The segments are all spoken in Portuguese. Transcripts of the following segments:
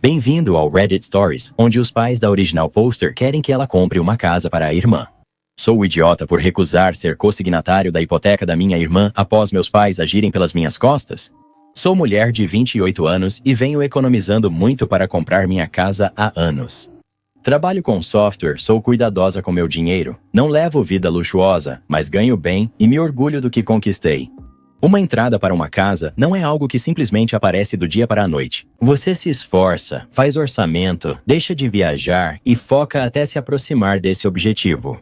Bem-vindo ao Reddit Stories, onde os pais da original poster querem que ela compre uma casa para a irmã. Sou o idiota por recusar ser consignatário da hipoteca da minha irmã após meus pais agirem pelas minhas costas? Sou mulher de 28 anos e venho economizando muito para comprar minha casa há anos. Trabalho com software, sou cuidadosa com meu dinheiro. Não levo vida luxuosa, mas ganho bem e me orgulho do que conquistei. Uma entrada para uma casa não é algo que simplesmente aparece do dia para a noite. Você se esforça, faz orçamento, deixa de viajar e foca até se aproximar desse objetivo.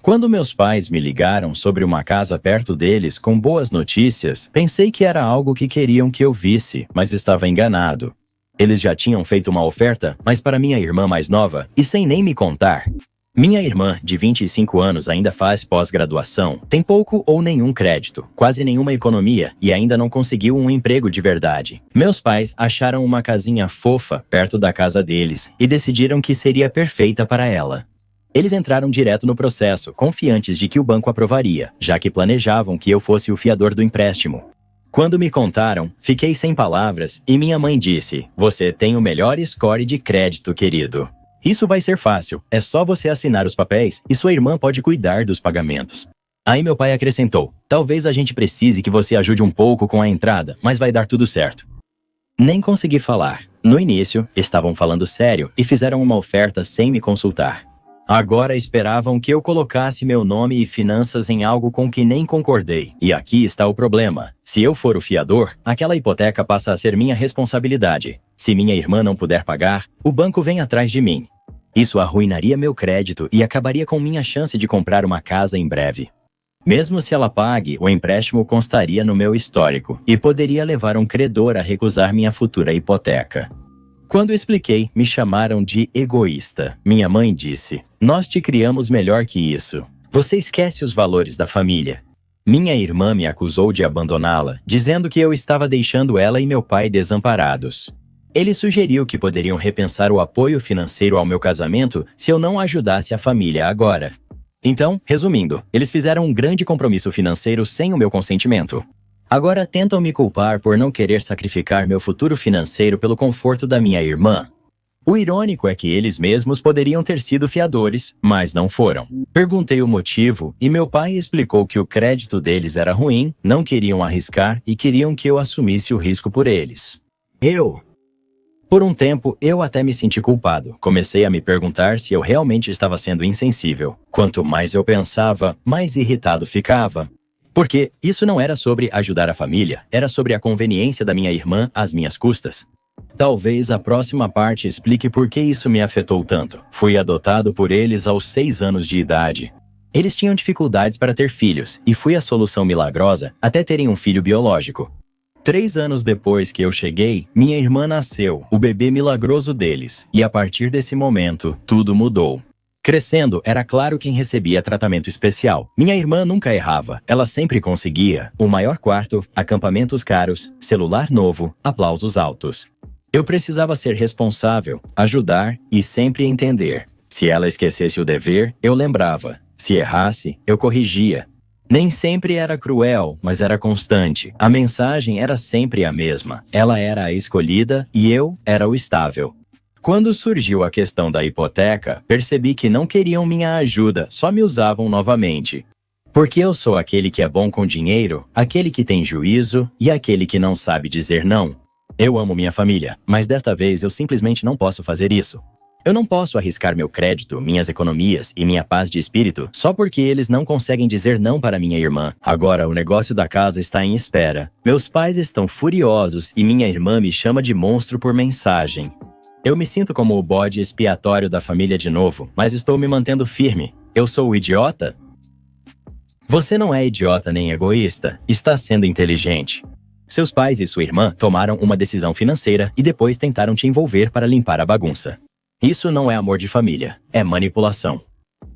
Quando meus pais me ligaram sobre uma casa perto deles com boas notícias, pensei que era algo que queriam que eu visse, mas estava enganado. Eles já tinham feito uma oferta, mas para minha irmã mais nova, e sem nem me contar. Minha irmã, de 25 anos, ainda faz pós-graduação, tem pouco ou nenhum crédito, quase nenhuma economia e ainda não conseguiu um emprego de verdade. Meus pais acharam uma casinha fofa perto da casa deles e decidiram que seria perfeita para ela. Eles entraram direto no processo, confiantes de que o banco aprovaria, já que planejavam que eu fosse o fiador do empréstimo. Quando me contaram, fiquei sem palavras e minha mãe disse: "Você tem o melhor score de crédito, querido. Isso vai ser fácil, é só você assinar os papéis e sua irmã pode cuidar dos pagamentos." Aí meu pai acrescentou: "Talvez a gente precise que você ajude um pouco com a entrada, mas vai dar tudo certo." Nem consegui falar. No início, estavam falando sério e fizeram uma oferta sem me consultar. Agora esperavam que eu colocasse meu nome e finanças em algo com que nem concordei. E aqui está o problema. Se eu for o fiador, aquela hipoteca passa a ser minha responsabilidade. Se minha irmã não puder pagar, o banco vem atrás de mim. Isso arruinaria meu crédito e acabaria com minha chance de comprar uma casa em breve. Mesmo se ela pague, o empréstimo constaria no meu histórico e poderia levar um credor a recusar minha futura hipoteca. Quando expliquei, me chamaram de egoísta. Minha mãe disse: "Nós te criamos melhor que isso. Você esquece os valores da família." Minha irmã me acusou de abandoná-la, dizendo que eu estava deixando ela e meu pai desamparados. Ele sugeriu que poderiam repensar o apoio financeiro ao meu casamento se eu não ajudasse a família agora. Então, resumindo, eles fizeram um grande compromisso financeiro sem o meu consentimento. Agora tentam me culpar por não querer sacrificar meu futuro financeiro pelo conforto da minha irmã. O irônico é que eles mesmos poderiam ter sido fiadores, mas não foram. Perguntei o motivo e meu pai explicou que o crédito deles era ruim, não queriam arriscar e queriam que eu assumisse o risco por eles. Por um tempo, eu até me senti culpado. Comecei a me perguntar se eu realmente estava sendo insensível. Quanto mais eu pensava, mais irritado ficava. Porque isso não era sobre ajudar a família, era sobre a conveniência da minha irmã às minhas custas. Talvez a próxima parte explique por que isso me afetou tanto. Fui adotado por eles aos 6 anos de idade. Eles tinham dificuldades para ter filhos, e fui a solução milagrosa até terem um filho biológico. 3 anos depois que eu cheguei, minha irmã nasceu, o bebê milagroso deles, e a partir desse momento, tudo mudou. Crescendo, era claro quem recebia tratamento especial. Minha irmã nunca errava, ela sempre conseguia o maior quarto, acampamentos caros, celular novo, aplausos altos. Eu precisava ser responsável, ajudar e sempre entender. Se ela esquecesse o dever, eu lembrava. Se errasse, eu corrigia. Nem sempre era cruel, mas era constante. A mensagem era sempre a mesma. Ela era a escolhida e eu era o estável. Quando surgiu a questão da hipoteca, percebi que não queriam minha ajuda, só me usavam novamente. Porque eu sou aquele que é bom com dinheiro, aquele que tem juízo e aquele que não sabe dizer não. Eu amo minha família, mas desta vez eu simplesmente não posso fazer isso. Eu não posso arriscar meu crédito, minhas economias e minha paz de espírito só porque eles não conseguem dizer não para minha irmã. Agora o negócio da casa está em espera. Meus pais estão furiosos e minha irmã me chama de monstro por mensagem. Eu me sinto como o bode expiatório da família de novo, mas estou me mantendo firme. Eu sou o idiota? Você não é idiota nem egoísta, está sendo inteligente. Seus pais e sua irmã tomaram uma decisão financeira e depois tentaram te envolver para limpar a bagunça. Isso não é amor de família, é manipulação.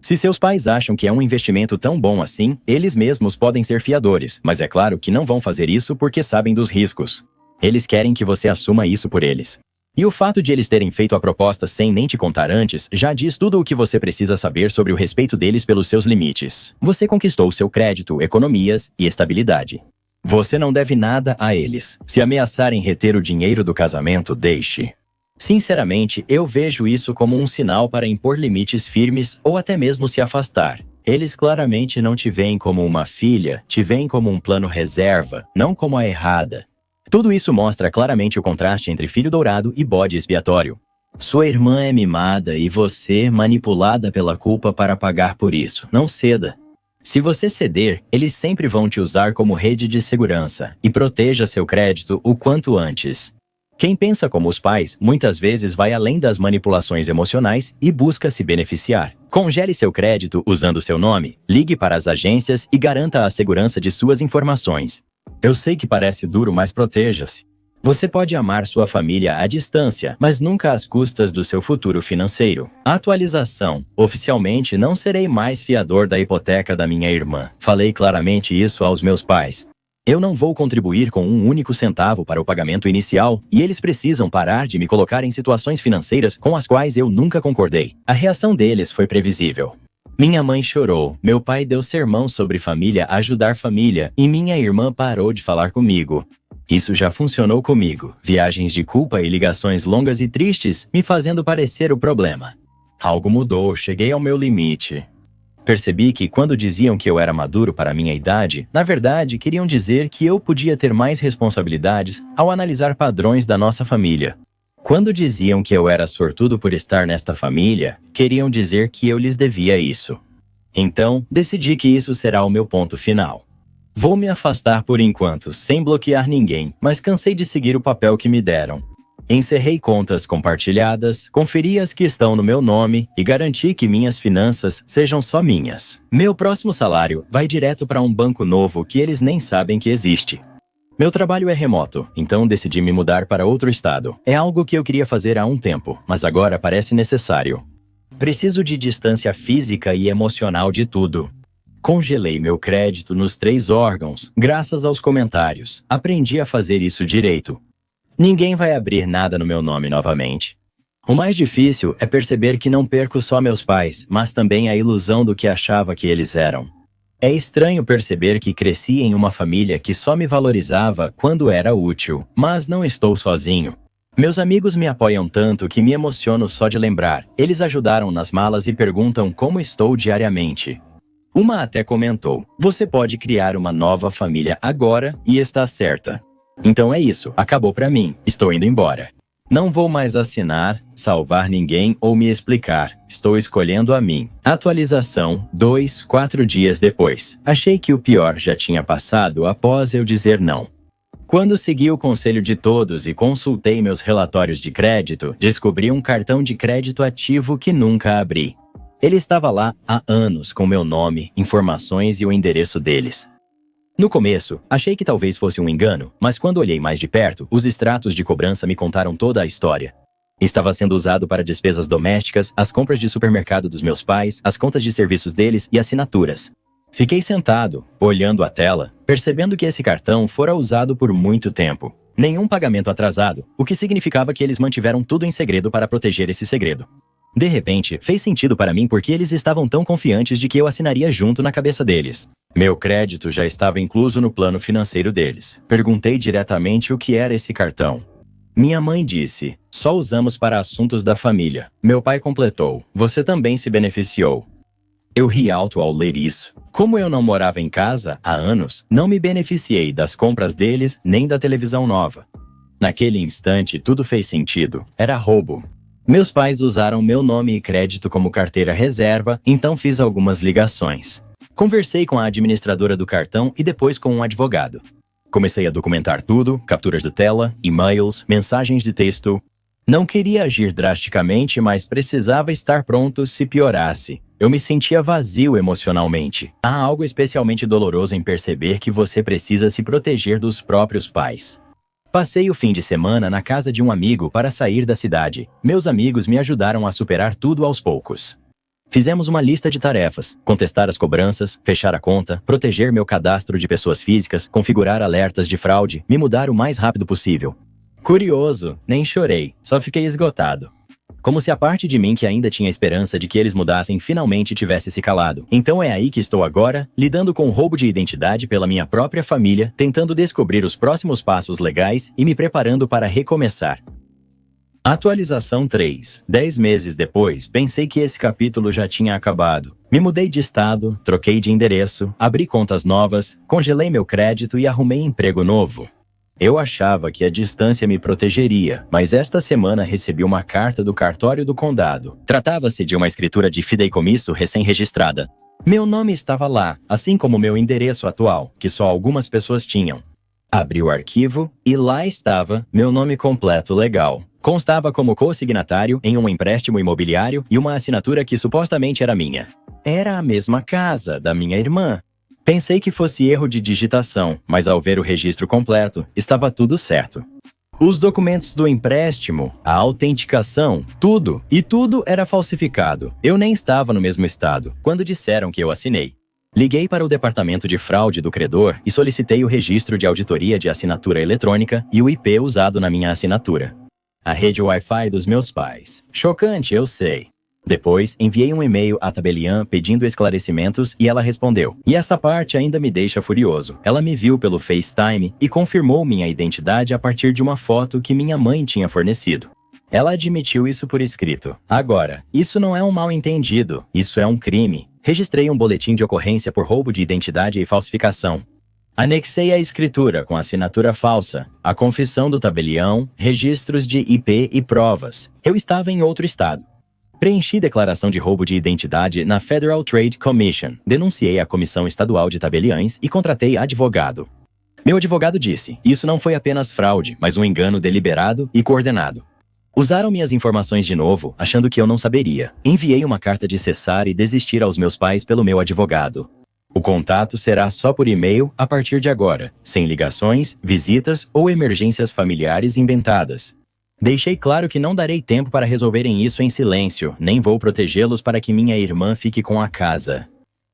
Se seus pais acham que é um investimento tão bom assim, eles mesmos podem ser fiadores, mas é claro que não vão fazer isso porque sabem dos riscos. Eles querem que você assuma isso por eles. E o fato de eles terem feito a proposta sem nem te contar antes já diz tudo o que você precisa saber sobre o respeito deles pelos seus limites. Você conquistou seu crédito, economias e estabilidade. Você não deve nada a eles. Se ameaçarem reter o dinheiro do casamento, deixe. Sinceramente, eu vejo isso como um sinal para impor limites firmes ou até mesmo se afastar. Eles claramente não te veem como uma filha, te veem como um plano reserva, não como a errada. Tudo isso mostra claramente o contraste entre filho dourado e bode expiatório. Sua irmã é mimada e você manipulada pela culpa para pagar por isso. Não ceda. Se você ceder, eles sempre vão te usar como rede de segurança e proteja seu crédito o quanto antes. Quem pensa como os pais, muitas vezes vai além das manipulações emocionais e busca se beneficiar. Congele seu crédito usando seu nome, ligue para as agências e garanta a segurança de suas informações. Eu sei que parece duro, mas proteja-se. Você pode amar sua família à distância, mas nunca às custas do seu futuro financeiro. Atualização. Oficialmente, não serei mais fiador da hipoteca da minha irmã. Falei claramente isso aos meus pais. Eu não vou contribuir com um único centavo para o pagamento inicial e eles precisam parar de me colocar em situações financeiras com as quais eu nunca concordei. A reação deles foi previsível. Minha mãe chorou, meu pai deu sermão sobre família ajudar família e minha irmã parou de falar comigo. Isso já funcionou comigo, viagens de culpa e ligações longas e tristes me fazendo parecer o problema. Algo mudou, cheguei ao meu limite. Percebi que quando diziam que eu era maduro para a minha idade, na verdade queriam dizer que eu podia ter mais responsabilidades ao analisar padrões da nossa família. Quando diziam que eu era sortudo por estar nesta família, queriam dizer que eu lhes devia isso. Então, decidi que isso será o meu ponto final. Vou me afastar por enquanto, sem bloquear ninguém, mas cansei de seguir o papel que me deram. Encerrei contas compartilhadas, conferi as que estão no meu nome e garanti que minhas finanças sejam só minhas. Meu próximo salário vai direto para um banco novo que eles nem sabem que existe. Meu trabalho é remoto, então decidi me mudar para outro estado. É algo que eu queria fazer há um tempo, mas agora parece necessário. Preciso de distância física e emocional de tudo. Congelei meu crédito nos 3 órgãos, graças aos comentários. Aprendi a fazer isso direito. Ninguém vai abrir nada no meu nome novamente. O mais difícil é perceber que não perco só meus pais, mas também a ilusão do que achava que eles eram. É estranho perceber que cresci em uma família que só me valorizava quando era útil, mas não estou sozinho. Meus amigos me apoiam tanto que me emociono só de lembrar. Eles ajudaram nas malas e perguntam como estou diariamente. Uma até comentou, você pode criar uma nova família agora e está certa. Então é isso, acabou pra mim, estou indo embora. Não vou mais assinar, salvar ninguém ou me explicar, estou escolhendo a mim. Atualização, 4 dias depois. Achei que o pior já tinha passado após eu dizer não. Quando segui o conselho de todos e consultei meus relatórios de crédito, descobri um cartão de crédito ativo que nunca abri. Ele estava lá há anos com meu nome, informações e o endereço deles. No começo, achei que talvez fosse um engano, mas quando olhei mais de perto, os extratos de cobrança me contaram toda a história. Estava sendo usado para despesas domésticas, as compras de supermercado dos meus pais, as contas de serviços deles e assinaturas. Fiquei sentado, olhando a tela, percebendo que esse cartão fora usado por muito tempo. Nenhum pagamento atrasado, o que significava que eles mantiveram tudo em segredo para proteger esse segredo. De repente, fez sentido para mim porque eles estavam tão confiantes de que eu assinaria junto na cabeça deles. Meu crédito já estava incluso no plano financeiro deles. Perguntei diretamente o que era esse cartão. Minha mãe disse, só usamos para assuntos da família. Meu pai completou, você também se beneficiou. Eu ri alto ao ler isso. Como eu não morava em casa há anos, não me beneficiei das compras deles nem da televisão nova. Naquele instante, tudo fez sentido. Era roubo. Meus pais usaram meu nome e crédito como carteira reserva, então fiz algumas ligações. Conversei com a administradora do cartão e depois com um advogado. Comecei a documentar tudo, capturas de tela, e-mails, mensagens de texto. Não queria agir drasticamente, mas precisava estar pronto se piorasse. Eu me sentia vazio emocionalmente. Há algo especialmente doloroso em perceber que você precisa se proteger dos próprios pais. Passei o fim de semana na casa de um amigo para sair da cidade. Meus amigos me ajudaram a superar tudo aos poucos. Fizemos uma lista de tarefas, contestar as cobranças, fechar a conta, proteger meu cadastro de pessoas físicas, configurar alertas de fraude, me mudar o mais rápido possível. Curioso, nem chorei, só fiquei esgotado. Como se a parte de mim que ainda tinha esperança de que eles mudassem finalmente tivesse se calado. Então é aí que estou agora, lidando com o roubo de identidade pela minha própria família, tentando descobrir os próximos passos legais e me preparando para recomeçar. Atualização 3. 10 meses depois, pensei que esse capítulo já tinha acabado. Me mudei de estado, troquei de endereço, abri contas novas, congelei meu crédito e arrumei emprego novo. Eu achava que a distância me protegeria, mas esta semana recebi uma carta do cartório do condado. Tratava-se de uma escritura de fideicomisso recém-registrada. Meu nome estava lá, assim como meu endereço atual, que só algumas pessoas tinham. Abri o arquivo e lá estava meu nome completo legal. Constava como co-signatário em um empréstimo imobiliário e uma assinatura que supostamente era minha. Era a mesma casa da minha irmã. Pensei que fosse erro de digitação, mas ao ver o registro completo, estava tudo certo. Os documentos do empréstimo, a autenticação, tudo era falsificado. Eu nem estava no mesmo estado, quando disseram que eu assinei. Liguei para o departamento de fraude do credor e solicitei o registro de auditoria de assinatura eletrônica e o IP usado na minha assinatura. A rede Wi-Fi dos meus pais. Chocante, eu sei. Depois, enviei um e-mail à Tabelian pedindo esclarecimentos e ela respondeu. E essa parte ainda me deixa furioso. Ela me viu pelo FaceTime e confirmou minha identidade a partir de uma foto que minha mãe tinha fornecido. Ela admitiu isso por escrito. Agora, isso não é um mal-entendido, isso é um crime. Registrei um boletim de ocorrência por roubo de identidade e falsificação. Anexei a escritura com assinatura falsa, a confissão do tabelião, registros de IP e provas. Eu estava em outro estado. Preenchi declaração de roubo de identidade na Federal Trade Commission, denunciei a Comissão Estadual de Tabeliães e contratei advogado. Meu advogado disse, isso não foi apenas fraude, mas um engano deliberado e coordenado. Usaram minhas informações de novo, achando que eu não saberia. Enviei uma carta de cessar e desistir aos meus pais pelo meu advogado. O contato será só por e-mail a partir de agora, sem ligações, visitas ou emergências familiares inventadas. Deixei claro que não darei tempo para resolverem isso em silêncio, nem vou protegê-los para que minha irmã fique com a casa.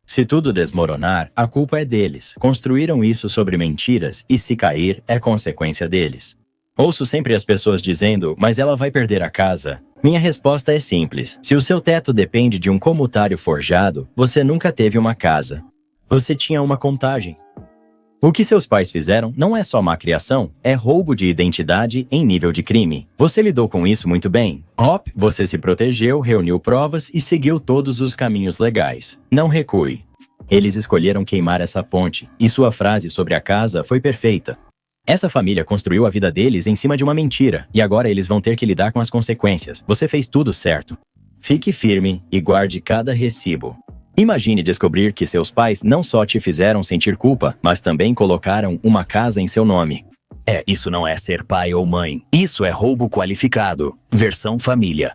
Se tudo desmoronar, a culpa é deles. Construíram isso sobre mentiras e se cair, é consequência deles. Ouço sempre as pessoas dizendo, mas ela vai perder a casa. Minha resposta é simples. Se o seu teto depende de um comutário forjado, você nunca teve uma casa. Você tinha uma contagem. O que seus pais fizeram não é só má criação, é roubo de identidade em nível de crime. Você lidou com isso muito bem. Você se protegeu, reuniu provas e seguiu todos os caminhos legais. Não recue. Eles escolheram queimar essa ponte, e sua frase sobre a casa foi perfeita. Essa família construiu a vida deles em cima de uma mentira, e agora eles vão ter que lidar com as consequências. Você fez tudo certo. Fique firme e guarde cada recibo. Imagine descobrir que seus pais não só te fizeram sentir culpa, mas também colocaram uma casa em seu nome. Isso não é ser pai ou mãe. Isso é roubo qualificado. Versão família.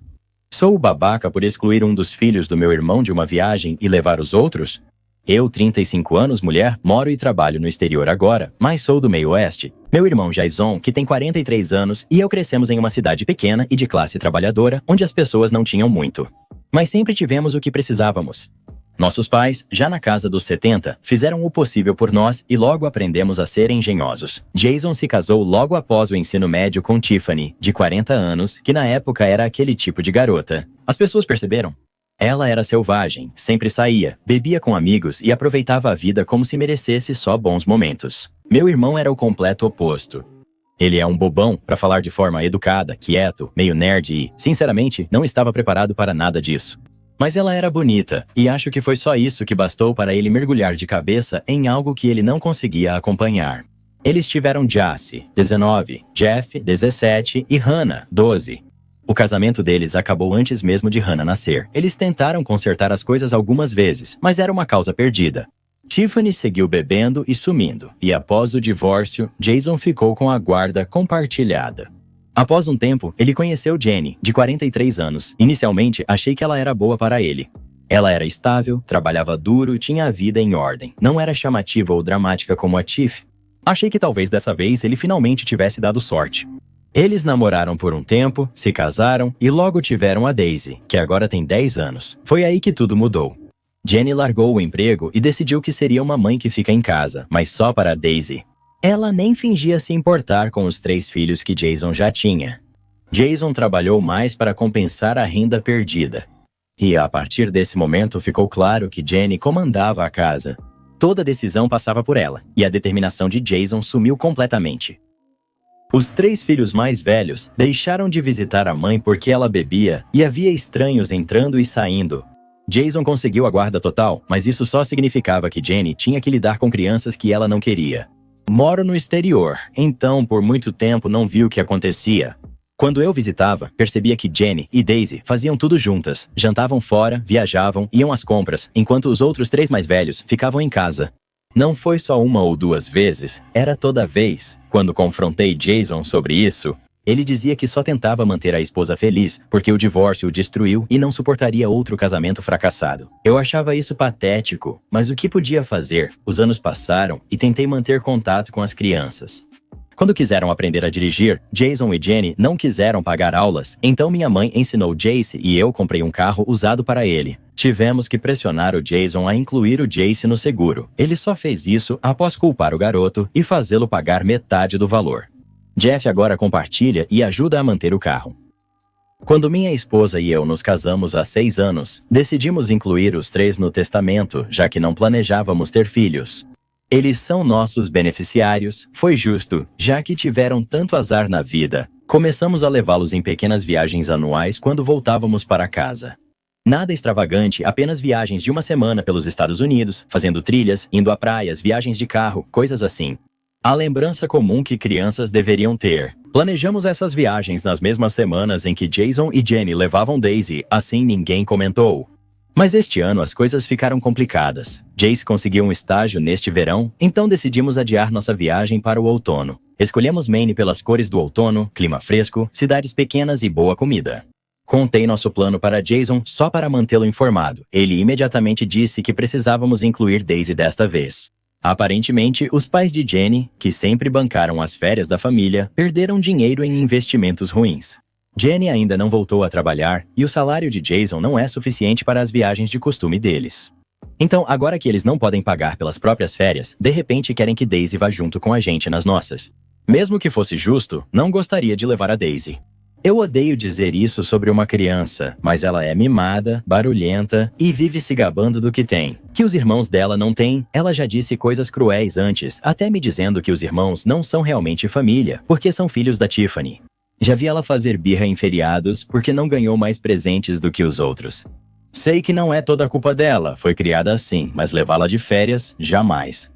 Sou babaca por excluir um dos filhos do meu irmão de uma viagem e levar os outros? Eu, 35 anos, mulher, moro e trabalho no exterior agora, mas sou do meio oeste. Meu irmão Jason, que tem 43 anos, e eu crescemos em uma cidade pequena e de classe trabalhadora, onde as pessoas não tinham muito. Mas sempre tivemos o que precisávamos. Nossos pais, já na casa dos 70, fizeram o possível por nós e logo aprendemos a ser engenhosos. Jason se casou logo após o ensino médio com Tiffany, de 40 anos, que na época era aquele tipo de garota. As pessoas perceberam? Ela era selvagem, sempre saía, bebia com amigos e aproveitava a vida como se merecesse só bons momentos. Meu irmão era o completo oposto. Ele é um bobão, para falar de forma educada, quieto, meio nerd e, sinceramente, não estava preparado para nada disso. Mas ela era bonita, e acho que foi só isso que bastou para ele mergulhar de cabeça em algo que ele não conseguia acompanhar. Eles tiveram Jace, 19, Jeff, 17 e Hannah, 12. O casamento deles acabou antes mesmo de Hannah nascer. Eles tentaram consertar as coisas algumas vezes, mas era uma causa perdida. Tiffany seguiu bebendo e sumindo, e após o divórcio, Jason ficou com a guarda compartilhada. Após um tempo, ele conheceu Jenny, de 43 anos. Inicialmente, achei que ela era boa para ele. Ela era estável, trabalhava duro e tinha a vida em ordem. Não era chamativa ou dramática como a Tiff. Achei que talvez dessa vez ele finalmente tivesse dado sorte. Eles namoraram por um tempo, se casaram e logo tiveram a Daisy, que agora tem 10 anos. Foi aí que tudo mudou. Jenny largou o emprego e decidiu que seria uma mãe que fica em casa, mas só para a Daisy. Ela nem fingia se importar com os 3 filhos que Jason já tinha. Jason trabalhou mais para compensar a renda perdida. E a partir desse momento ficou claro que Jenny comandava a casa. Toda decisão passava por ela, e a determinação de Jason sumiu completamente. Os 3 filhos mais velhos deixaram de visitar a mãe porque ela bebia e havia estranhos entrando e saindo. Jason conseguiu a guarda total, mas isso só significava que Jenny tinha que lidar com crianças que ela não queria. Moro no exterior, então por muito tempo não vi o que acontecia. Quando eu visitava, percebia que Jenny e Daisy faziam tudo juntas. Jantavam fora, viajavam, iam às compras, enquanto os outros 3 mais velhos ficavam em casa. Não foi só 1 ou 2 vezes, era toda vez. Quando confrontei Jason sobre isso, ele dizia que só tentava manter a esposa feliz, porque o divórcio o destruiu e não suportaria outro casamento fracassado. Eu achava isso patético, mas o que podia fazer? Os anos passaram e tentei manter contato com as crianças. Quando quiseram aprender a dirigir, Jason e Jenny não quiseram pagar aulas, então minha mãe ensinou Jace e eu comprei um carro usado para ele. Tivemos que pressionar o Jason a incluir o Jace no seguro. Ele só fez isso após culpar o garoto e fazê-lo pagar metade do valor. Jeff agora compartilha e ajuda a manter o carro. Quando minha esposa e eu nos casamos há 6 anos, decidimos incluir os 3 no testamento, já que não planejávamos ter filhos. Eles são nossos beneficiários, foi justo, já que tiveram tanto azar na vida. Começamos a levá-los em pequenas viagens anuais quando voltávamos para casa. Nada extravagante, apenas viagens de 1 semana pelos Estados Unidos, fazendo trilhas, indo a praias, viagens de carro, coisas assim. A lembrança comum que crianças deveriam ter. Planejamos essas viagens nas mesmas semanas em que Jason e Jenny levavam Daisy, assim ninguém comentou. Mas este ano as coisas ficaram complicadas. Jace conseguiu um estágio neste verão, então decidimos adiar nossa viagem para o outono. Escolhemos Maine pelas cores do outono, clima fresco, cidades pequenas e boa comida. Contei nosso plano para Jason só para mantê-lo informado. Ele imediatamente disse que precisávamos incluir Daisy desta vez. Aparentemente, os pais de Jenny, que sempre bancaram as férias da família, perderam dinheiro em investimentos ruins. Jenny ainda não voltou a trabalhar e o salário de Jason não é suficiente para as viagens de costume deles. Então, agora que eles não podem pagar pelas próprias férias, de repente querem que Daisy vá junto com a gente nas nossas. Mesmo que fosse justo, não gostaria de levar a Daisy. Eu odeio dizer isso sobre uma criança, mas ela é mimada, barulhenta e vive se gabando do que tem. Que os irmãos dela não têm, ela já disse coisas cruéis antes, até me dizendo que os irmãos não são realmente família, porque são filhos da Tiffany. Já vi ela fazer birra em feriados porque não ganhou mais presentes do que os outros. Sei que não é toda a culpa dela, foi criada assim, mas levá-la de férias, jamais.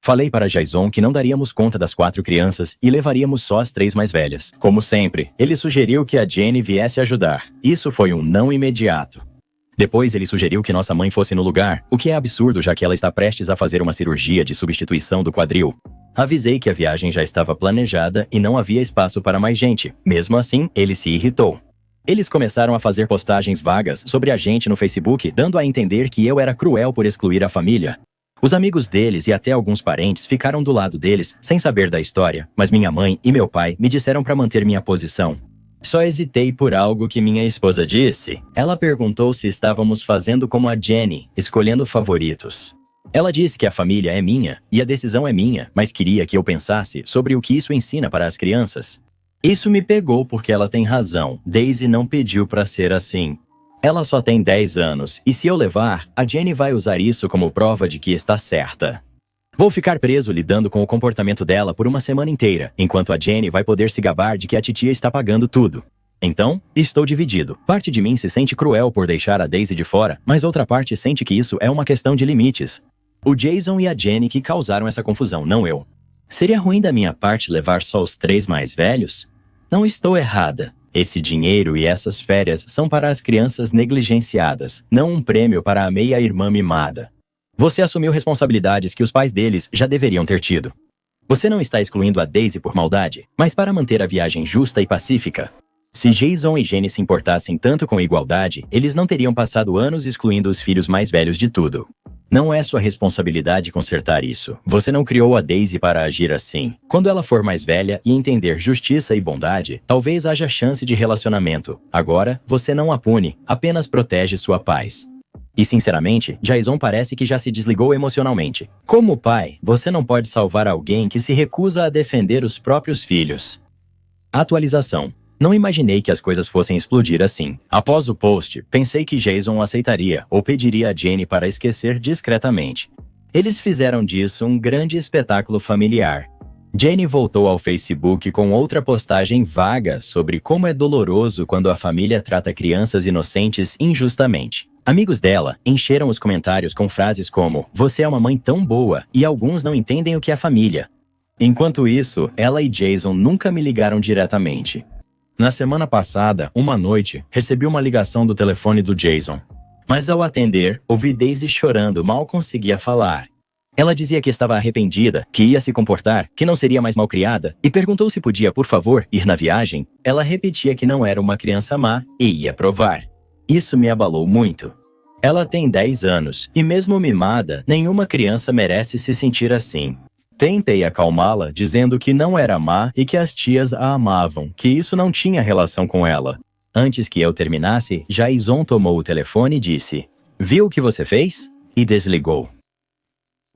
Falei para Jason que não daríamos conta das 4 crianças e levaríamos só as 3 mais velhas. Como sempre, ele sugeriu que a Jenny viesse ajudar. Isso foi um não imediato. Depois ele sugeriu que nossa mãe fosse no lugar, o que é absurdo já que ela está prestes a fazer uma cirurgia de substituição do quadril. Avisei que a viagem já estava planejada e não havia espaço para mais gente. Mesmo assim, ele se irritou. Eles começaram a fazer postagens vagas sobre a gente no Facebook, dando a entender que eu era cruel por excluir a família. Os amigos deles e até alguns parentes ficaram do lado deles, sem saber da história, mas minha mãe e meu pai me disseram para manter minha posição. Só hesitei por algo que minha esposa disse. Ela perguntou se estávamos fazendo como a Jenny, escolhendo favoritos. Ela disse que a família é minha e a decisão é minha, mas queria que eu pensasse sobre o que isso ensina para as crianças. Isso me pegou porque ela tem razão. Daisy não pediu para ser assim. Ela só tem 10 anos e se eu levar, a Jenny vai usar isso como prova de que está certa. Vou ficar preso lidando com o comportamento dela por 1 semana inteira, enquanto a Jenny vai poder se gabar de que a titia está pagando tudo. Então, estou dividido. Parte de mim se sente cruel por deixar a Daisy de fora, mas outra parte sente que isso é uma questão de limites. O Jason e a Jenny que causaram essa confusão, não eu. Seria ruim da minha parte levar só os 3 mais velhos? Não estou errada. Esse dinheiro e essas férias são para as crianças negligenciadas, não um prêmio para a meia-irmã mimada. Você assumiu responsabilidades que os pais deles já deveriam ter tido. Você não está excluindo a Daisy por maldade, mas para manter a viagem justa e pacífica. Se Jason e Jenny se importassem tanto com igualdade, eles não teriam passado anos excluindo os filhos mais velhos de tudo. Não é sua responsabilidade consertar isso. Você não criou a Daisy para agir assim. Quando ela for mais velha e entender justiça e bondade, talvez haja chance de relacionamento. Agora, você não a pune, apenas protege sua paz. E sinceramente, Jason parece que já se desligou emocionalmente. Como pai, você não pode salvar alguém que se recusa a defender os próprios filhos. Atualização. Não imaginei que as coisas fossem explodir assim. Após o post, pensei que Jason aceitaria ou pediria a Jenny para esquecer discretamente. Eles fizeram disso um grande espetáculo familiar. Jenny voltou ao Facebook com outra postagem vaga sobre como é doloroso quando a família trata crianças inocentes injustamente. Amigos dela encheram os comentários com frases como "Você é uma mãe tão boa" e alguns não entendem o que é família. Enquanto isso, ela e Jason nunca me ligaram diretamente. Na semana passada, uma noite, recebi uma ligação do telefone do Jason. Mas ao atender, ouvi Daisy chorando, mal conseguia falar. Ela dizia que estava arrependida, que ia se comportar, que não seria mais malcriada, e perguntou se podia, por favor, ir na viagem. Ela repetia que não era uma criança má e ia provar. Isso me abalou muito. Ela tem 10 anos, e mesmo mimada, nenhuma criança merece se sentir assim. Tentei acalmá-la, dizendo que não era má e que as tias a amavam, que isso não tinha relação com ela. Antes que eu terminasse, Jason tomou o telefone e disse: "Viu o que você fez?" e desligou.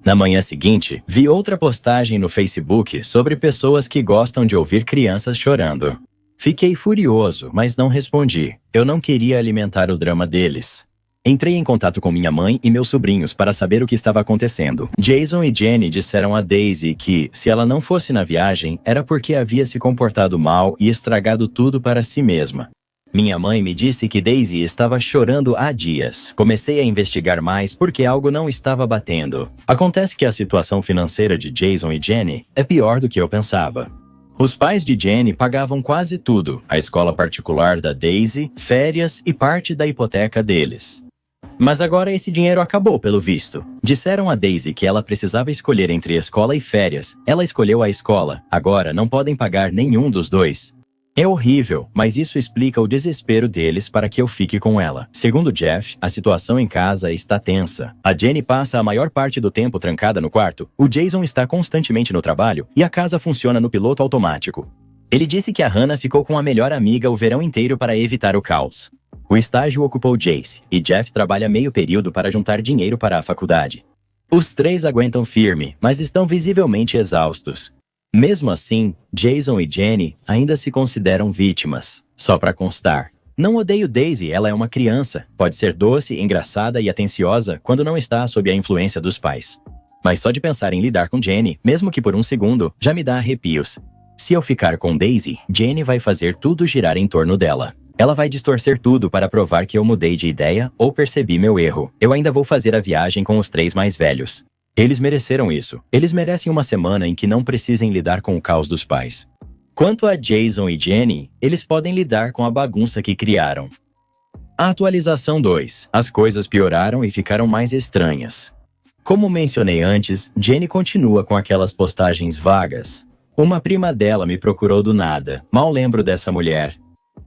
Na manhã seguinte, vi outra postagem no Facebook sobre pessoas que gostam de ouvir crianças chorando. Fiquei furioso, mas não respondi. Eu não queria alimentar o drama deles. Entrei em contato com minha mãe e meus sobrinhos para saber o que estava acontecendo. Jason e Jenny disseram a Daisy que, se ela não fosse na viagem, era porque havia se comportado mal e estragado tudo para si mesma. Minha mãe me disse que Daisy estava chorando há dias. Comecei a investigar mais porque algo não estava batendo. Acontece que a situação financeira de Jason e Jenny é pior do que eu pensava. Os pais de Jenny pagavam quase tudo, a escola particular da Daisy, férias e parte da hipoteca deles. Mas agora esse dinheiro acabou, pelo visto. Disseram a Daisy que ela precisava escolher entre escola e férias. Ela escolheu a escola. Agora não podem pagar nenhum dos dois. É horrível, mas isso explica o desespero deles para que eu fique com ela. Segundo Jeff, a situação em casa está tensa. A Jenny passa a maior parte do tempo trancada no quarto, o Jason está constantemente no trabalho e a casa funciona no piloto automático. Ele disse que a Hannah ficou com a melhor amiga o verão inteiro para evitar o caos. O estágio ocupou Jace, e Jeff trabalha meio período para juntar dinheiro para a faculdade. Os três aguentam firme, mas estão visivelmente exaustos. Mesmo assim, Jason e Jenny ainda se consideram vítimas. Só para constar. Não odeio Daisy, ela é uma criança. Pode ser doce, engraçada e atenciosa quando não está sob a influência dos pais. Mas só de pensar em lidar com Jenny, mesmo que por um segundo, já me dá arrepios. Se eu ficar com Daisy, Jenny vai fazer tudo girar em torno dela. Ela vai distorcer tudo para provar que eu mudei de ideia ou percebi meu erro. Eu ainda vou fazer a viagem com os três mais velhos. Eles mereceram isso. Eles merecem uma semana em que não precisem lidar com o caos dos pais. Quanto a Jason e Jenny, eles podem lidar com a bagunça que criaram. A atualização 2. As coisas pioraram e ficaram mais estranhas. Como mencionei antes, Jenny continua com aquelas postagens vagas. Uma prima dela me procurou do nada. Mal lembro dessa mulher.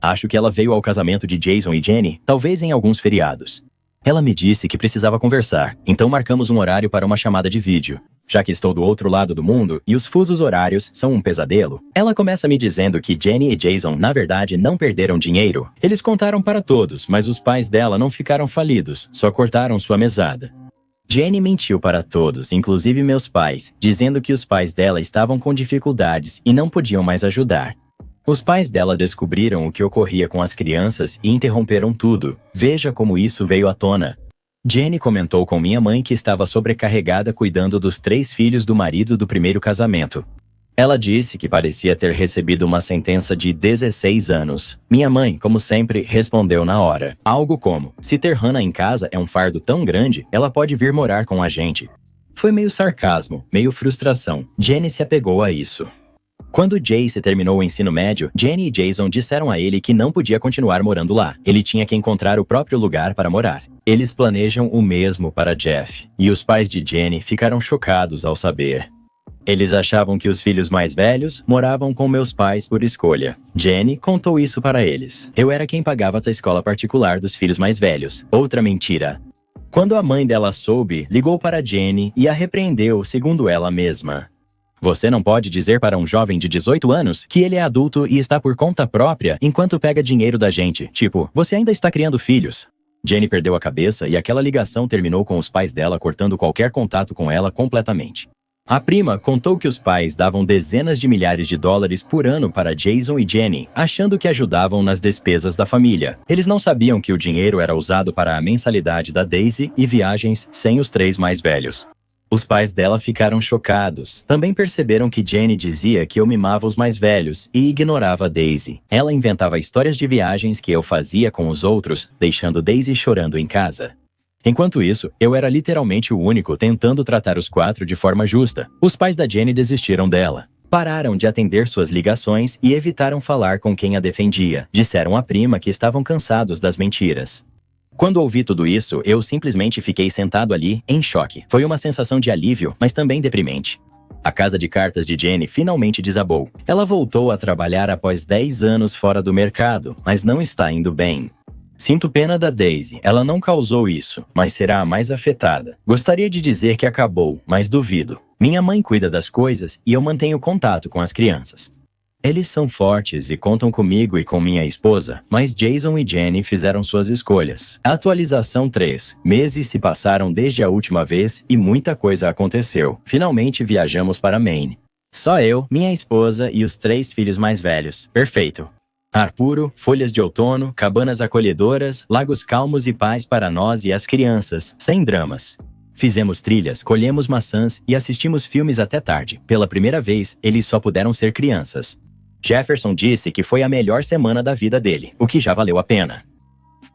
Acho que ela veio ao casamento de Jason e Jenny, talvez em alguns feriados. Ela me disse que precisava conversar, então marcamos um horário para uma chamada de vídeo. Já que estou do outro lado do mundo e os fusos horários são um pesadelo, ela começa me dizendo que Jenny e Jason, na verdade, não perderam dinheiro. Eles contaram para todos, mas os pais dela não ficaram falidos, só cortaram sua mesada. Jenny mentiu para todos, inclusive meus pais, dizendo que os pais dela estavam com dificuldades e não podiam mais ajudar. Os pais dela descobriram o que ocorria com as crianças e interromperam tudo. Veja como isso veio à tona. Jenny comentou com minha mãe que estava sobrecarregada cuidando dos 3 filhos do marido do primeiro casamento. Ela disse que parecia ter recebido uma sentença de 16 anos. Minha mãe, como sempre, respondeu na hora. Algo como: se ter Hannah em casa é um fardo tão grande, ela pode vir morar com a gente. Foi meio sarcasmo, meio frustração. Jenny se apegou a isso. Quando Jace terminou o ensino médio, Jenny e Jason disseram a ele que não podia continuar morando lá. Ele tinha que encontrar o próprio lugar para morar. Eles planejam o mesmo para Jeff, e os pais de Jenny ficaram chocados ao saber. Eles achavam que os filhos mais velhos moravam com meus pais por escolha. Jenny contou isso para eles. Eu era quem pagava a escola particular dos filhos mais velhos. Outra mentira. Quando a mãe dela soube, ligou para Jenny e a repreendeu, segundo ela mesma. Você não pode dizer para um jovem de 18 anos que ele é adulto e está por conta própria enquanto pega dinheiro da gente. Tipo, você ainda está criando filhos. Jenny perdeu a cabeça e aquela ligação terminou com os pais dela cortando qualquer contato com ela completamente. A prima contou que os pais davam dezenas de milhares de dólares por ano para Jason e Jenny, achando que ajudavam nas despesas da família. Eles não sabiam que o dinheiro era usado para a mensalidade da Daisy e viagens sem os 3 mais velhos. Os pais dela ficaram chocados. Também perceberam que Jenny dizia que eu mimava os mais velhos e ignorava Daisy. Ela inventava histórias de viagens que eu fazia com os outros, deixando Daisy chorando em casa. Enquanto isso, eu era literalmente o único tentando tratar os 4 de forma justa. Os pais da Jenny desistiram dela. Pararam de atender suas ligações e evitaram falar com quem a defendia. Disseram à prima que estavam cansados das mentiras. Quando ouvi tudo isso, eu simplesmente fiquei sentado ali, em choque. Foi uma sensação de alívio, mas também deprimente. A casa de cartas de Jenny finalmente desabou. Ela voltou a trabalhar após 10 anos fora do mercado, mas não está indo bem. Sinto pena da Daisy, ela não causou isso, mas será a mais afetada. Gostaria de dizer que acabou, mas duvido. Minha mãe cuida das coisas e eu mantenho contato com as crianças. Eles são fortes e contam comigo e com minha esposa, mas Jason e Jenny fizeram suas escolhas. Atualização 3. Meses se passaram desde a última vez e muita coisa aconteceu. Finalmente viajamos para Maine. Só eu, minha esposa e os 3 filhos mais velhos. Perfeito. Ar puro, folhas de outono, cabanas acolhedoras, lagos calmos e paz para nós e as crianças, sem dramas. Fizemos trilhas, colhemos maçãs e assistimos filmes até tarde. Pela primeira vez, eles só puderam ser crianças. Jefferson disse que foi a melhor semana da vida dele, o que já valeu a pena.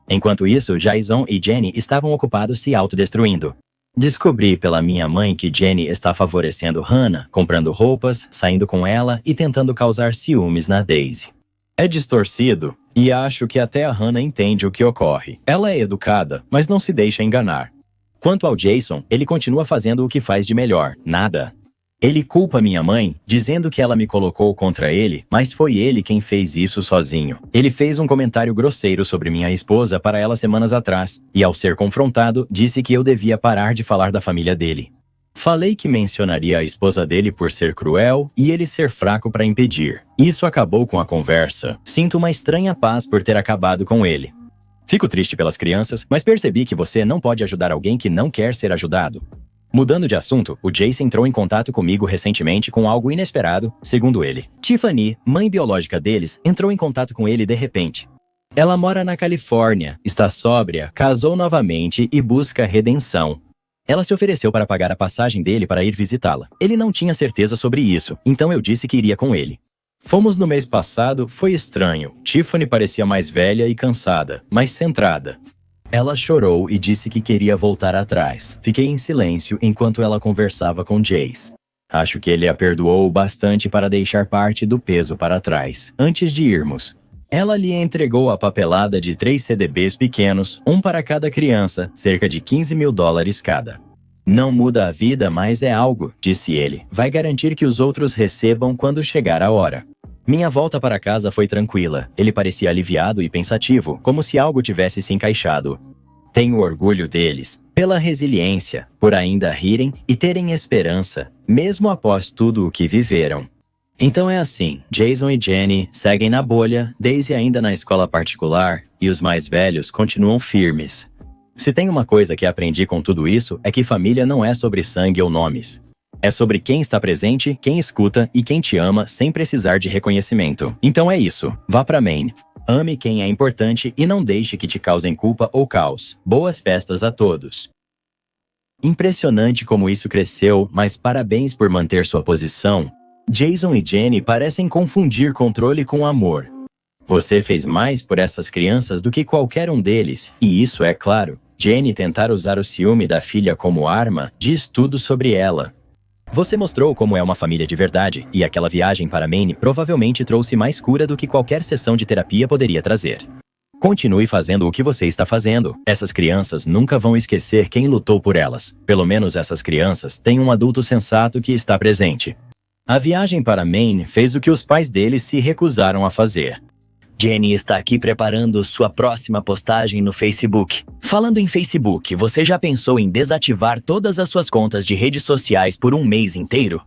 Enquanto isso, Jason e Jenny estavam ocupados se autodestruindo. Descobri pela minha mãe que Jenny está favorecendo Hannah, comprando roupas, saindo com ela e tentando causar ciúmes na Daisy. É distorcido, e acho que até a Hannah entende o que ocorre. Ela é educada, mas não se deixa enganar. Quanto ao Jason, ele continua fazendo o que faz de melhor, nada. Ele culpa minha mãe, dizendo que ela me colocou contra ele, mas foi ele quem fez isso sozinho. Ele fez um comentário grosseiro sobre minha esposa para ela semanas atrás, e ao ser confrontado, disse que eu devia parar de falar da família dele. Falei que mencionaria a esposa dele por ser cruel e ele ser fraco para impedir. Isso acabou com a conversa. Sinto uma estranha paz por ter acabado com ele. Fico triste pelas crianças, mas percebi que você não pode ajudar alguém que não quer ser ajudado. Mudando de assunto, o Jace entrou em contato comigo recentemente com algo inesperado, segundo ele. Tiffany, mãe biológica deles, entrou em contato com ele de repente. Ela mora na Califórnia, está sóbria, casou novamente e busca redenção. Ela se ofereceu para pagar a passagem dele para ir visitá-la. Ele não tinha certeza sobre isso, então eu disse que iria com ele. Fomos no mês passado, foi estranho. Tiffany parecia mais velha e cansada, mais centrada. Ela chorou e disse que queria voltar atrás. Fiquei em silêncio enquanto ela conversava com Jace. Acho que ele a perdoou bastante para deixar parte do peso para trás. Antes de irmos, ela lhe entregou a papelada de 3 CDBs pequenos, um para cada criança, cerca de $15.000 cada. Não muda a vida, mas é algo, disse ele. Vai garantir que os outros recebam quando chegar a hora. Minha volta para casa foi tranquila. Ele parecia aliviado e pensativo, como se algo tivesse se encaixado. Tenho orgulho deles, pela resiliência, por ainda rirem e terem esperança, mesmo após tudo o que viveram. Então é assim, Jason e Jenny seguem na bolha, Daisy ainda na escola particular, e os mais velhos continuam firmes. Se tem uma coisa que aprendi com tudo isso, é que família não é sobre sangue ou nomes. É sobre quem está presente, quem escuta e quem te ama sem precisar de reconhecimento. Então é isso. Vá pra Maine. Ame quem é importante e não deixe que te causem culpa ou caos. Boas festas a todos. Impressionante como isso cresceu, mas parabéns por manter sua posição. Jason e Jenny parecem confundir controle com amor. Você fez mais por essas crianças do que qualquer um deles, e isso é claro. Jenny tentar usar o ciúme da filha como arma diz tudo sobre ela. Você mostrou como é uma família de verdade, e aquela viagem para Maine provavelmente trouxe mais cura do que qualquer sessão de terapia poderia trazer. Continue fazendo o que você está fazendo. Essas crianças nunca vão esquecer quem lutou por elas. Pelo menos essas crianças têm um adulto sensato que está presente. A viagem para Maine fez o que os pais deles se recusaram a fazer. Jenny está aqui preparando sua próxima postagem no Facebook. Falando em Facebook, você já pensou em desativar todas as suas contas de redes sociais por um mês inteiro?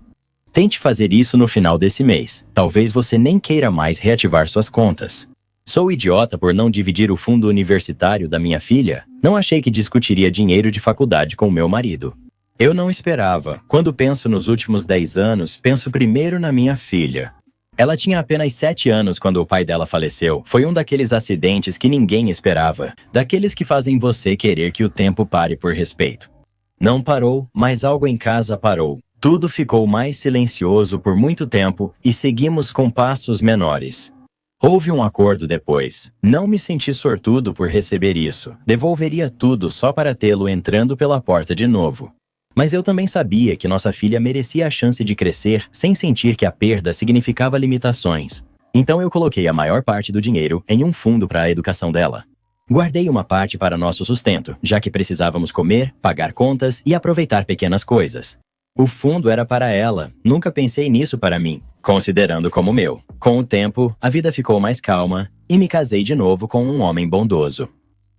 Tente fazer isso no final desse mês. Talvez você nem queira mais reativar suas contas. Sou idiota por não dividir o fundo universitário da minha filha? Não achei que discutiria dinheiro de faculdade com meu marido. Eu não esperava. Quando penso nos últimos 10 anos, penso primeiro na minha filha. Ela tinha apenas 7 anos quando o pai dela faleceu. Foi um daqueles acidentes que ninguém esperava. Daqueles que fazem você querer que o tempo pare por respeito. Não parou, mas algo em casa parou. Tudo ficou mais silencioso por muito tempo e seguimos com passos menores. Houve um acordo depois. Não me senti sortudo por receber isso. Devolveria tudo só para tê-lo entrando pela porta de novo. Mas eu também sabia que nossa filha merecia a chance de crescer sem sentir que a perda significava limitações. Então eu coloquei a maior parte do dinheiro em um fundo para a educação dela. Guardei uma parte para nosso sustento, já que precisávamos comer, pagar contas e aproveitar pequenas coisas. O fundo era para ela, nunca pensei nisso para mim, considerando como meu. Com o tempo, a vida ficou mais calma e me casei de novo com um homem bondoso.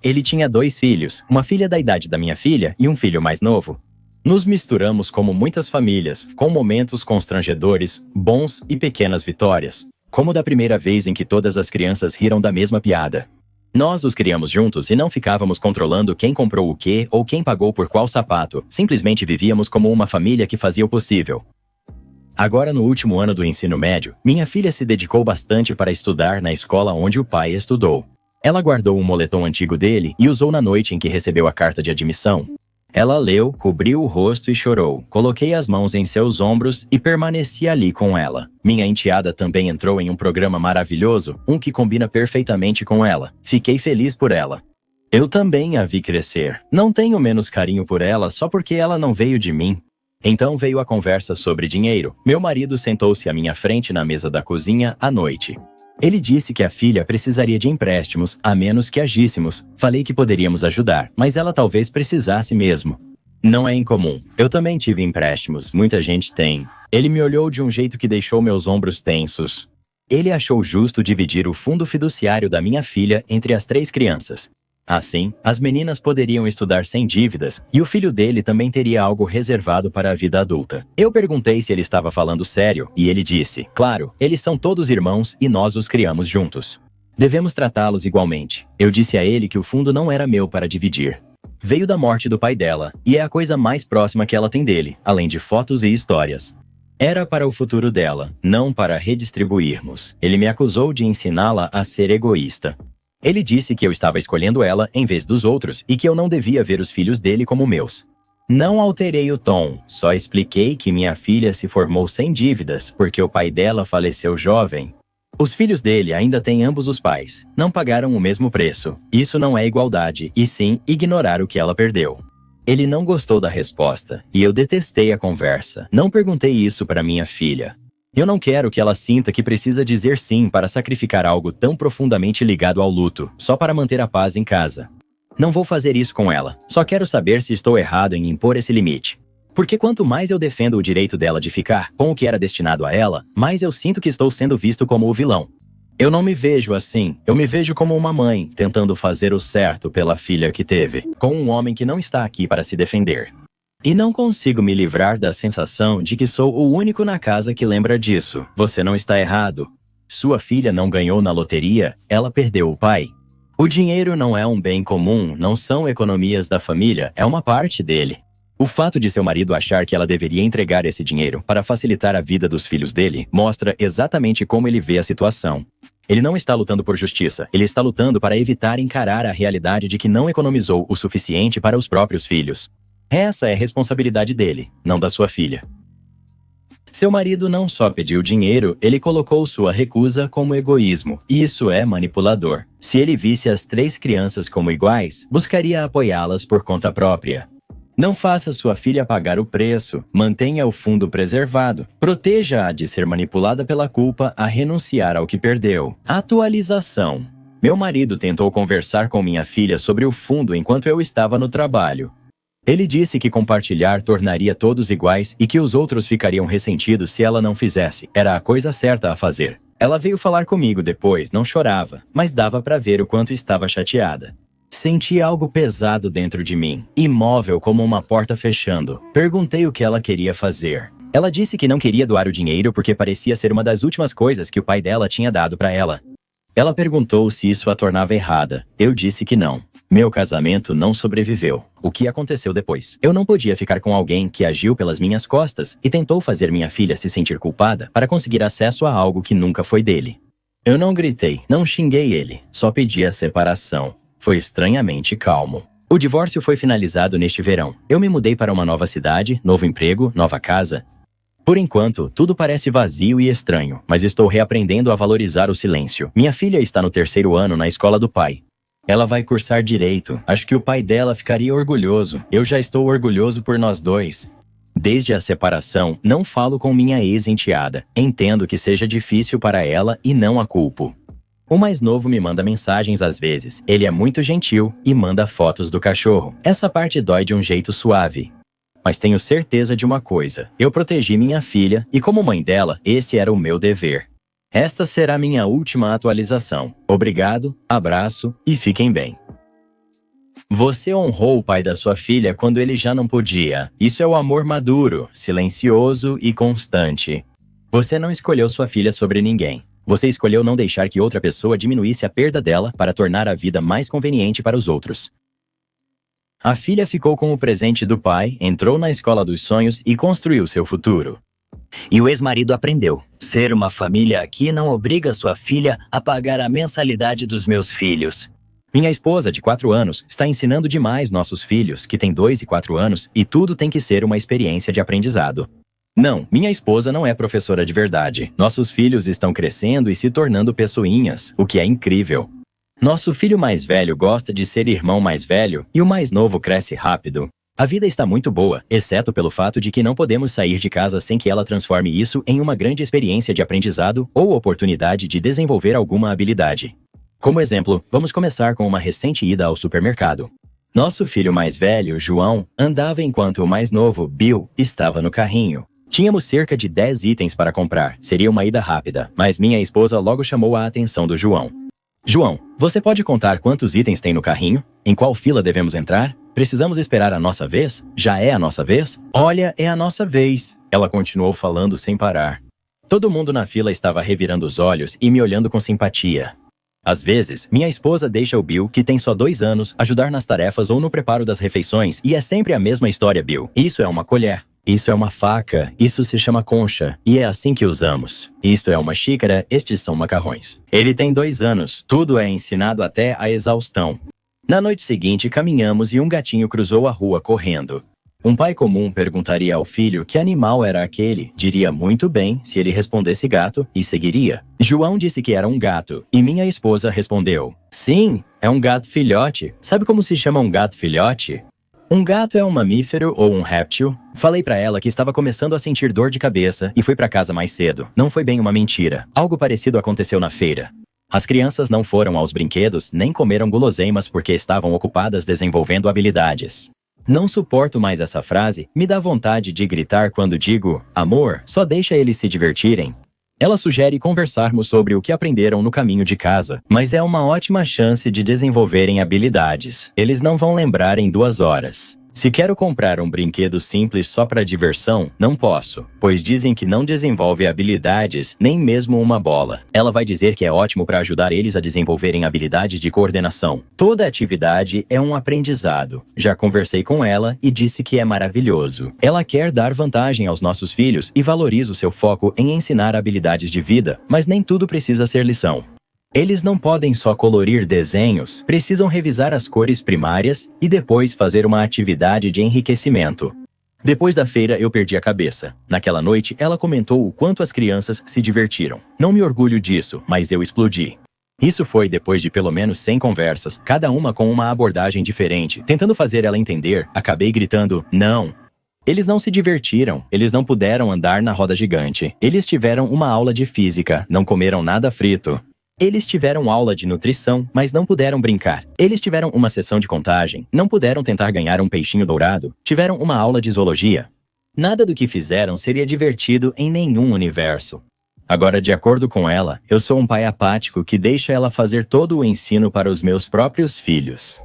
Ele tinha 2 filhos, uma filha da idade da minha filha e um filho mais novo. Nos misturamos como muitas famílias, com momentos constrangedores, bons e pequenas vitórias, como da primeira vez em que todas as crianças riram da mesma piada. Nós os criamos juntos e não ficávamos controlando quem comprou o quê ou quem pagou por qual sapato. Simplesmente vivíamos como uma família que fazia o possível. Agora, no último ano do ensino médio, minha filha se dedicou bastante para estudar na escola onde o pai estudou. Ela guardou um moletom antigo dele e usou na noite em que recebeu a carta de admissão. Ela leu, cobriu o rosto e chorou. Coloquei as mãos em seus ombros e permaneci ali com ela. Minha enteada também entrou em um programa maravilhoso, um que combina perfeitamente com ela. Fiquei feliz por ela. Eu também a vi crescer. Não tenho menos carinho por ela só porque ela não veio de mim. Então veio a conversa sobre dinheiro. Meu marido sentou-se à minha frente na mesa da cozinha à noite. Ele disse que a filha precisaria de empréstimos, a menos que agíssemos. Falei que poderíamos ajudar, mas ela talvez precisasse mesmo. Não é incomum. Eu também tive empréstimos, muita gente tem. Ele me olhou de um jeito que deixou meus ombros tensos. Ele achou justo dividir o fundo fiduciário da minha filha entre as 3 crianças. Assim, as meninas poderiam estudar sem dívidas e o filho dele também teria algo reservado para a vida adulta. Eu perguntei se ele estava falando sério e ele disse, claro, eles são todos irmãos e nós os criamos juntos. Devemos tratá-los igualmente. Eu disse a ele que o fundo não era meu para dividir. Veio da morte do pai dela e é a coisa mais próxima que ela tem dele, além de fotos e histórias. Era para o futuro dela, não para redistribuirmos. Ele me acusou de ensiná-la a ser egoísta. Ele disse que eu estava escolhendo ela em vez dos outros e que eu não devia ver os filhos dele como meus. Não alterei o tom, só expliquei que minha filha se formou sem dívidas porque o pai dela faleceu jovem. Os filhos dele ainda têm ambos os pais. Não pagaram o mesmo preço. Isso não é igualdade, e sim ignorar o que ela perdeu. Ele não gostou da resposta e eu detestei a conversa. Não perguntei isso para minha filha. Eu não quero que ela sinta que precisa dizer sim para sacrificar algo tão profundamente ligado ao luto, só para manter a paz em casa. Não vou fazer isso com ela. Só quero saber se estou errado em impor esse limite. Porque quanto mais eu defendo o direito dela de ficar com o que era destinado a ela, mais eu sinto que estou sendo visto como o vilão. Eu não me vejo assim. Eu me vejo como uma mãe tentando fazer o certo pela filha que teve, com um homem que não está aqui para se defender. E não consigo me livrar da sensação de que sou o único na casa que lembra disso. Você não está errado. Sua filha não ganhou na loteria, ela perdeu o pai. O dinheiro não é um bem comum, não são economias da família, é uma parte dele. O fato de seu marido achar que ela deveria entregar esse dinheiro para facilitar a vida dos filhos dele mostra exatamente como ele vê a situação. Ele não está lutando por justiça, ele está lutando para evitar encarar a realidade de que não economizou o suficiente para os próprios filhos. Essa é a responsabilidade dele, não da sua filha. Seu marido não só pediu dinheiro, ele colocou sua recusa como egoísmo. Isso é manipulador. Se ele visse as 3 crianças como iguais, buscaria apoiá-las por conta própria. Não faça sua filha pagar o preço. Mantenha o fundo preservado. Proteja-a de ser manipulada pela culpa a renunciar ao que perdeu. Atualização. Meu marido tentou conversar com minha filha sobre o fundo enquanto eu estava no trabalho. Ele disse que compartilhar tornaria todos iguais e que os outros ficariam ressentidos se ela não fizesse. Era a coisa certa a fazer. Ela veio falar comigo depois, não chorava, mas dava para ver o quanto estava chateada. Senti algo pesado dentro de mim, imóvel como uma porta fechando. Perguntei o que ela queria fazer. Ela disse que não queria doar o dinheiro porque parecia ser uma das últimas coisas que o pai dela tinha dado para ela. Ela perguntou se isso a tornava errada. Eu disse que não. Meu casamento não sobreviveu. O que aconteceu depois? Eu não podia ficar com alguém que agiu pelas minhas costas e tentou fazer minha filha se sentir culpada para conseguir acesso a algo que nunca foi dele. Eu não gritei, não xinguei ele, só pedi a separação. Foi estranhamente calmo. O divórcio foi finalizado neste verão. Eu me mudei para uma nova cidade, novo emprego, nova casa. Por enquanto, tudo parece vazio e estranho, mas estou reaprendendo a valorizar o silêncio. Minha filha está no 3º ano na escola do pai. Ela vai cursar direito. Acho que o pai dela ficaria orgulhoso. Eu já estou orgulhoso por nós dois. Desde a separação, não falo com minha ex-enteada. Entendo que seja difícil para ela e não a culpo. O mais novo me manda mensagens às vezes. Ele é muito gentil e manda fotos do cachorro. Essa parte dói de um jeito suave. Mas tenho certeza de uma coisa. Eu protegi minha filha e, como mãe dela, esse era o meu dever. Esta será minha última atualização. Obrigado, abraço e fiquem bem. Você honrou o pai da sua filha quando ele já não podia. Isso é o amor maduro, silencioso e constante. Você não escolheu sua filha sobre ninguém. Você escolheu não deixar que outra pessoa diminuísse a perda dela para tornar a vida mais conveniente para os outros. A filha ficou com o presente do pai, entrou na escola dos sonhos e construiu seu futuro. E o ex-marido aprendeu. Ser uma família aqui não obriga sua filha a pagar a mensalidade dos meus filhos. Minha esposa, de 4 anos, está ensinando demais nossos filhos, que têm 2 e 4 anos, e tudo tem que ser uma experiência de aprendizado. Não, minha esposa não é professora de verdade. Nossos filhos estão crescendo e se tornando pessoinhas, o que é incrível. Nosso filho mais velho gosta de ser irmão mais velho e o mais novo cresce rápido. A vida está muito boa, exceto pelo fato de que não podemos sair de casa sem que ela transforme isso em uma grande experiência de aprendizado ou oportunidade de desenvolver alguma habilidade. Como exemplo, vamos começar com uma recente ida ao supermercado. Nosso filho mais velho, João, andava enquanto o mais novo, Bill, estava no carrinho. Tínhamos cerca de 10 itens para comprar. Seria uma ida rápida, mas minha esposa logo chamou a atenção do João. João, você pode contar quantos itens tem no carrinho? Em qual fila devemos entrar? Precisamos esperar a nossa vez? Já é a nossa vez? Olha, é a nossa vez. Ela continuou falando sem parar. Todo mundo na fila estava revirando os olhos e me olhando com simpatia. Às vezes, minha esposa deixa o Bill, que tem só 2 anos, ajudar nas tarefas ou no preparo das refeições, e é sempre a mesma história, Bill. Isso é uma colher. Isso é uma faca, isso se chama concha, e é assim que usamos. Isto é uma xícara, estes são macarrões. Ele tem 2 anos, tudo é ensinado até a exaustão. Na noite seguinte, caminhamos e um gatinho cruzou a rua correndo. Um pai comum perguntaria ao filho que animal era aquele, diria muito bem se ele respondesse gato e seguiria. João disse que era um gato, e minha esposa respondeu: sim, é um gato filhote. Sabe como se chama um gato filhote? Um gato é um mamífero ou um réptil? Falei pra ela que estava começando a sentir dor de cabeça e fui pra casa mais cedo. Não foi bem uma mentira. Algo parecido aconteceu na feira. As crianças não foram aos brinquedos nem comeram guloseimas porque estavam ocupadas desenvolvendo habilidades. Não suporto mais essa frase, me dá vontade de gritar quando digo: amor, só deixa eles se divertirem. Ela sugere conversarmos sobre o que aprenderam no caminho de casa, mas é uma ótima chance de desenvolverem habilidades. Eles não vão lembrar em 2 horas. Se quero comprar um brinquedo simples só para diversão, não posso, pois dizem que não desenvolve habilidades, nem mesmo uma bola. Ela vai dizer que é ótimo para ajudar eles a desenvolverem habilidades de coordenação. Toda atividade é um aprendizado. Já conversei com ela e disse que é maravilhoso. Ela quer dar vantagem aos nossos filhos e valoriza o seu foco em ensinar habilidades de vida, mas nem tudo precisa ser lição. Eles não podem só colorir desenhos, precisam revisar as cores primárias e depois fazer uma atividade de enriquecimento. Depois da feira, eu perdi a cabeça. Naquela noite, ela comentou o quanto as crianças se divertiram. Não me orgulho disso, mas eu explodi. Isso foi depois de pelo menos 100 conversas, cada uma com uma abordagem diferente. Tentando fazer ela entender, acabei gritando: não! Eles não se divertiram, eles não puderam andar na roda gigante. Eles tiveram uma aula de física, não comeram nada frito. Eles tiveram aula de nutrição, mas não puderam brincar. Eles tiveram uma sessão de contagem, não puderam tentar ganhar um peixinho dourado. Tiveram uma aula de zoologia. Nada do que fizeram seria divertido em nenhum universo. Agora, de acordo com ela, eu sou um pai apático que deixa ela fazer todo o ensino para os meus próprios filhos.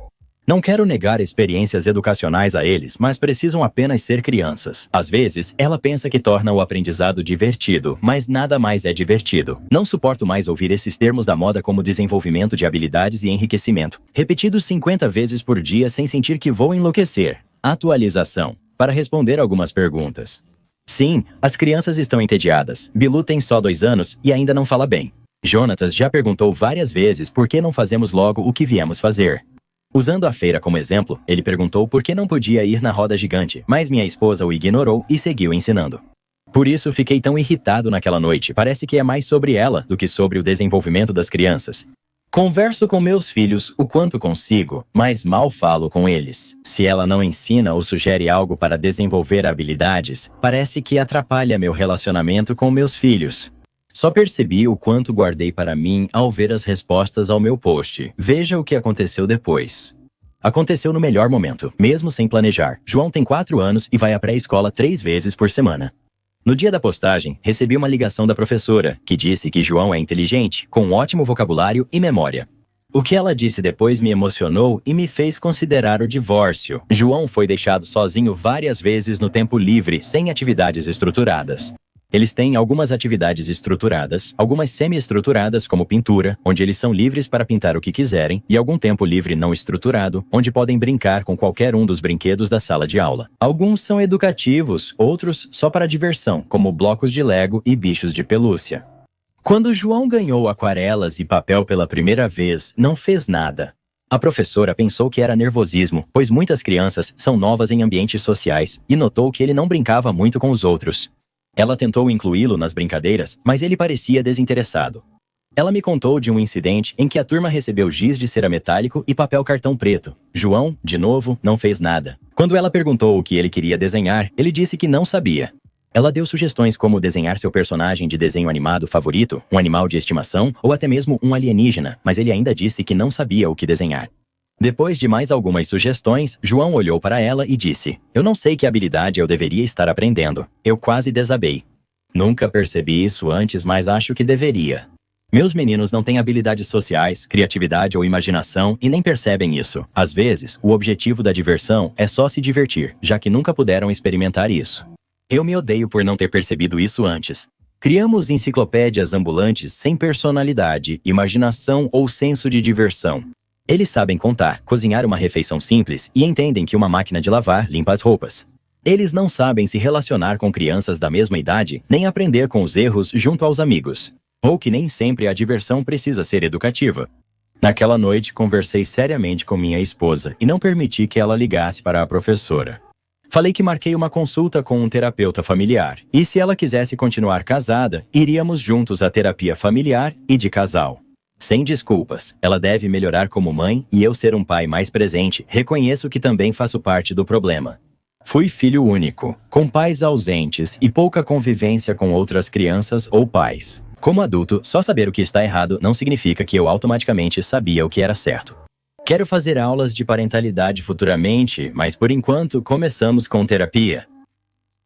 Não quero negar experiências educacionais a eles, mas precisam apenas ser crianças. Às vezes, ela pensa que torna o aprendizado divertido, mas nada mais é divertido. Não suporto mais ouvir esses termos da moda como desenvolvimento de habilidades e enriquecimento, repetidos 50 vezes por dia sem sentir que vou enlouquecer. Atualização. Para responder algumas perguntas. Sim, as crianças estão entediadas. Bilu tem só 2 anos e ainda não fala bem. Jonatas já perguntou várias vezes por que não fazemos logo o que viemos fazer. Usando a feira como exemplo, ele perguntou por que não podia ir na roda gigante, mas minha esposa o ignorou e seguiu ensinando. Por isso fiquei tão irritado naquela noite. Parece que é mais sobre ela do que sobre o desenvolvimento das crianças. Converso com meus filhos o quanto consigo, mas mal falo com eles. Se ela não ensina ou sugere algo para desenvolver habilidades, parece que atrapalha meu relacionamento com meus filhos. Só percebi o quanto guardei para mim ao ver as respostas ao meu post. Veja o que aconteceu depois. Aconteceu no melhor momento, mesmo sem planejar. João tem 4 anos e vai à pré-escola 3 vezes por semana. No dia da postagem, recebi uma ligação da professora, que disse que João é inteligente, com um ótimo vocabulário e memória. O que ela disse depois me emocionou e me fez considerar o divórcio. João foi deixado sozinho várias vezes no tempo livre, sem atividades estruturadas. Eles têm algumas atividades estruturadas, algumas semi-estruturadas como pintura, onde eles são livres para pintar o que quiserem, e algum tempo livre não estruturado, onde podem brincar com qualquer um dos brinquedos da sala de aula. Alguns são educativos, outros só para diversão, como blocos de Lego e bichos de pelúcia. Quando João ganhou aquarelas e papel pela primeira vez, não fez nada. A professora pensou que era nervosismo, pois muitas crianças são novas em ambientes sociais, e notou que ele não brincava muito com os outros. Ela tentou incluí-lo nas brincadeiras, mas ele parecia desinteressado. Ela me contou de um incidente em que a turma recebeu giz de cera metálico e papel cartão preto. João, de novo, não fez nada. Quando ela perguntou o que ele queria desenhar, ele disse que não sabia. Ela deu sugestões como desenhar seu personagem de desenho animado favorito, um animal de estimação ou até mesmo um alienígena, mas ele ainda disse que não sabia o que desenhar. Depois de mais algumas sugestões, João olhou para ela e disse: "Eu não sei que habilidade eu deveria estar aprendendo." Eu quase desabei. Nunca percebi isso antes, mas acho que deveria. Meus meninos não têm habilidades sociais, criatividade ou imaginação e nem percebem isso. Às vezes, o objetivo da diversão é só se divertir, já que nunca puderam experimentar isso. Eu me odeio por não ter percebido isso antes. Criamos enciclopédias ambulantes sem personalidade, imaginação ou senso de diversão. Eles sabem contar, cozinhar uma refeição simples e entendem que uma máquina de lavar limpa as roupas. Eles não sabem se relacionar com crianças da mesma idade, nem aprender com os erros junto aos amigos. Ou que nem sempre a diversão precisa ser educativa. Naquela noite, conversei seriamente com minha esposa e não permiti que ela ligasse para a professora. Falei que marquei uma consulta com um terapeuta familiar, e se ela quisesse continuar casada, iríamos juntos à terapia familiar e de casal. Sem desculpas, ela deve melhorar como mãe e eu ser um pai mais presente, reconheço que também faço parte do problema. Fui filho único, com pais ausentes e pouca convivência com outras crianças ou pais. Como adulto, só saber o que está errado não significa que eu automaticamente sabia o que era certo. Quero fazer aulas de parentalidade futuramente, mas por enquanto começamos com terapia.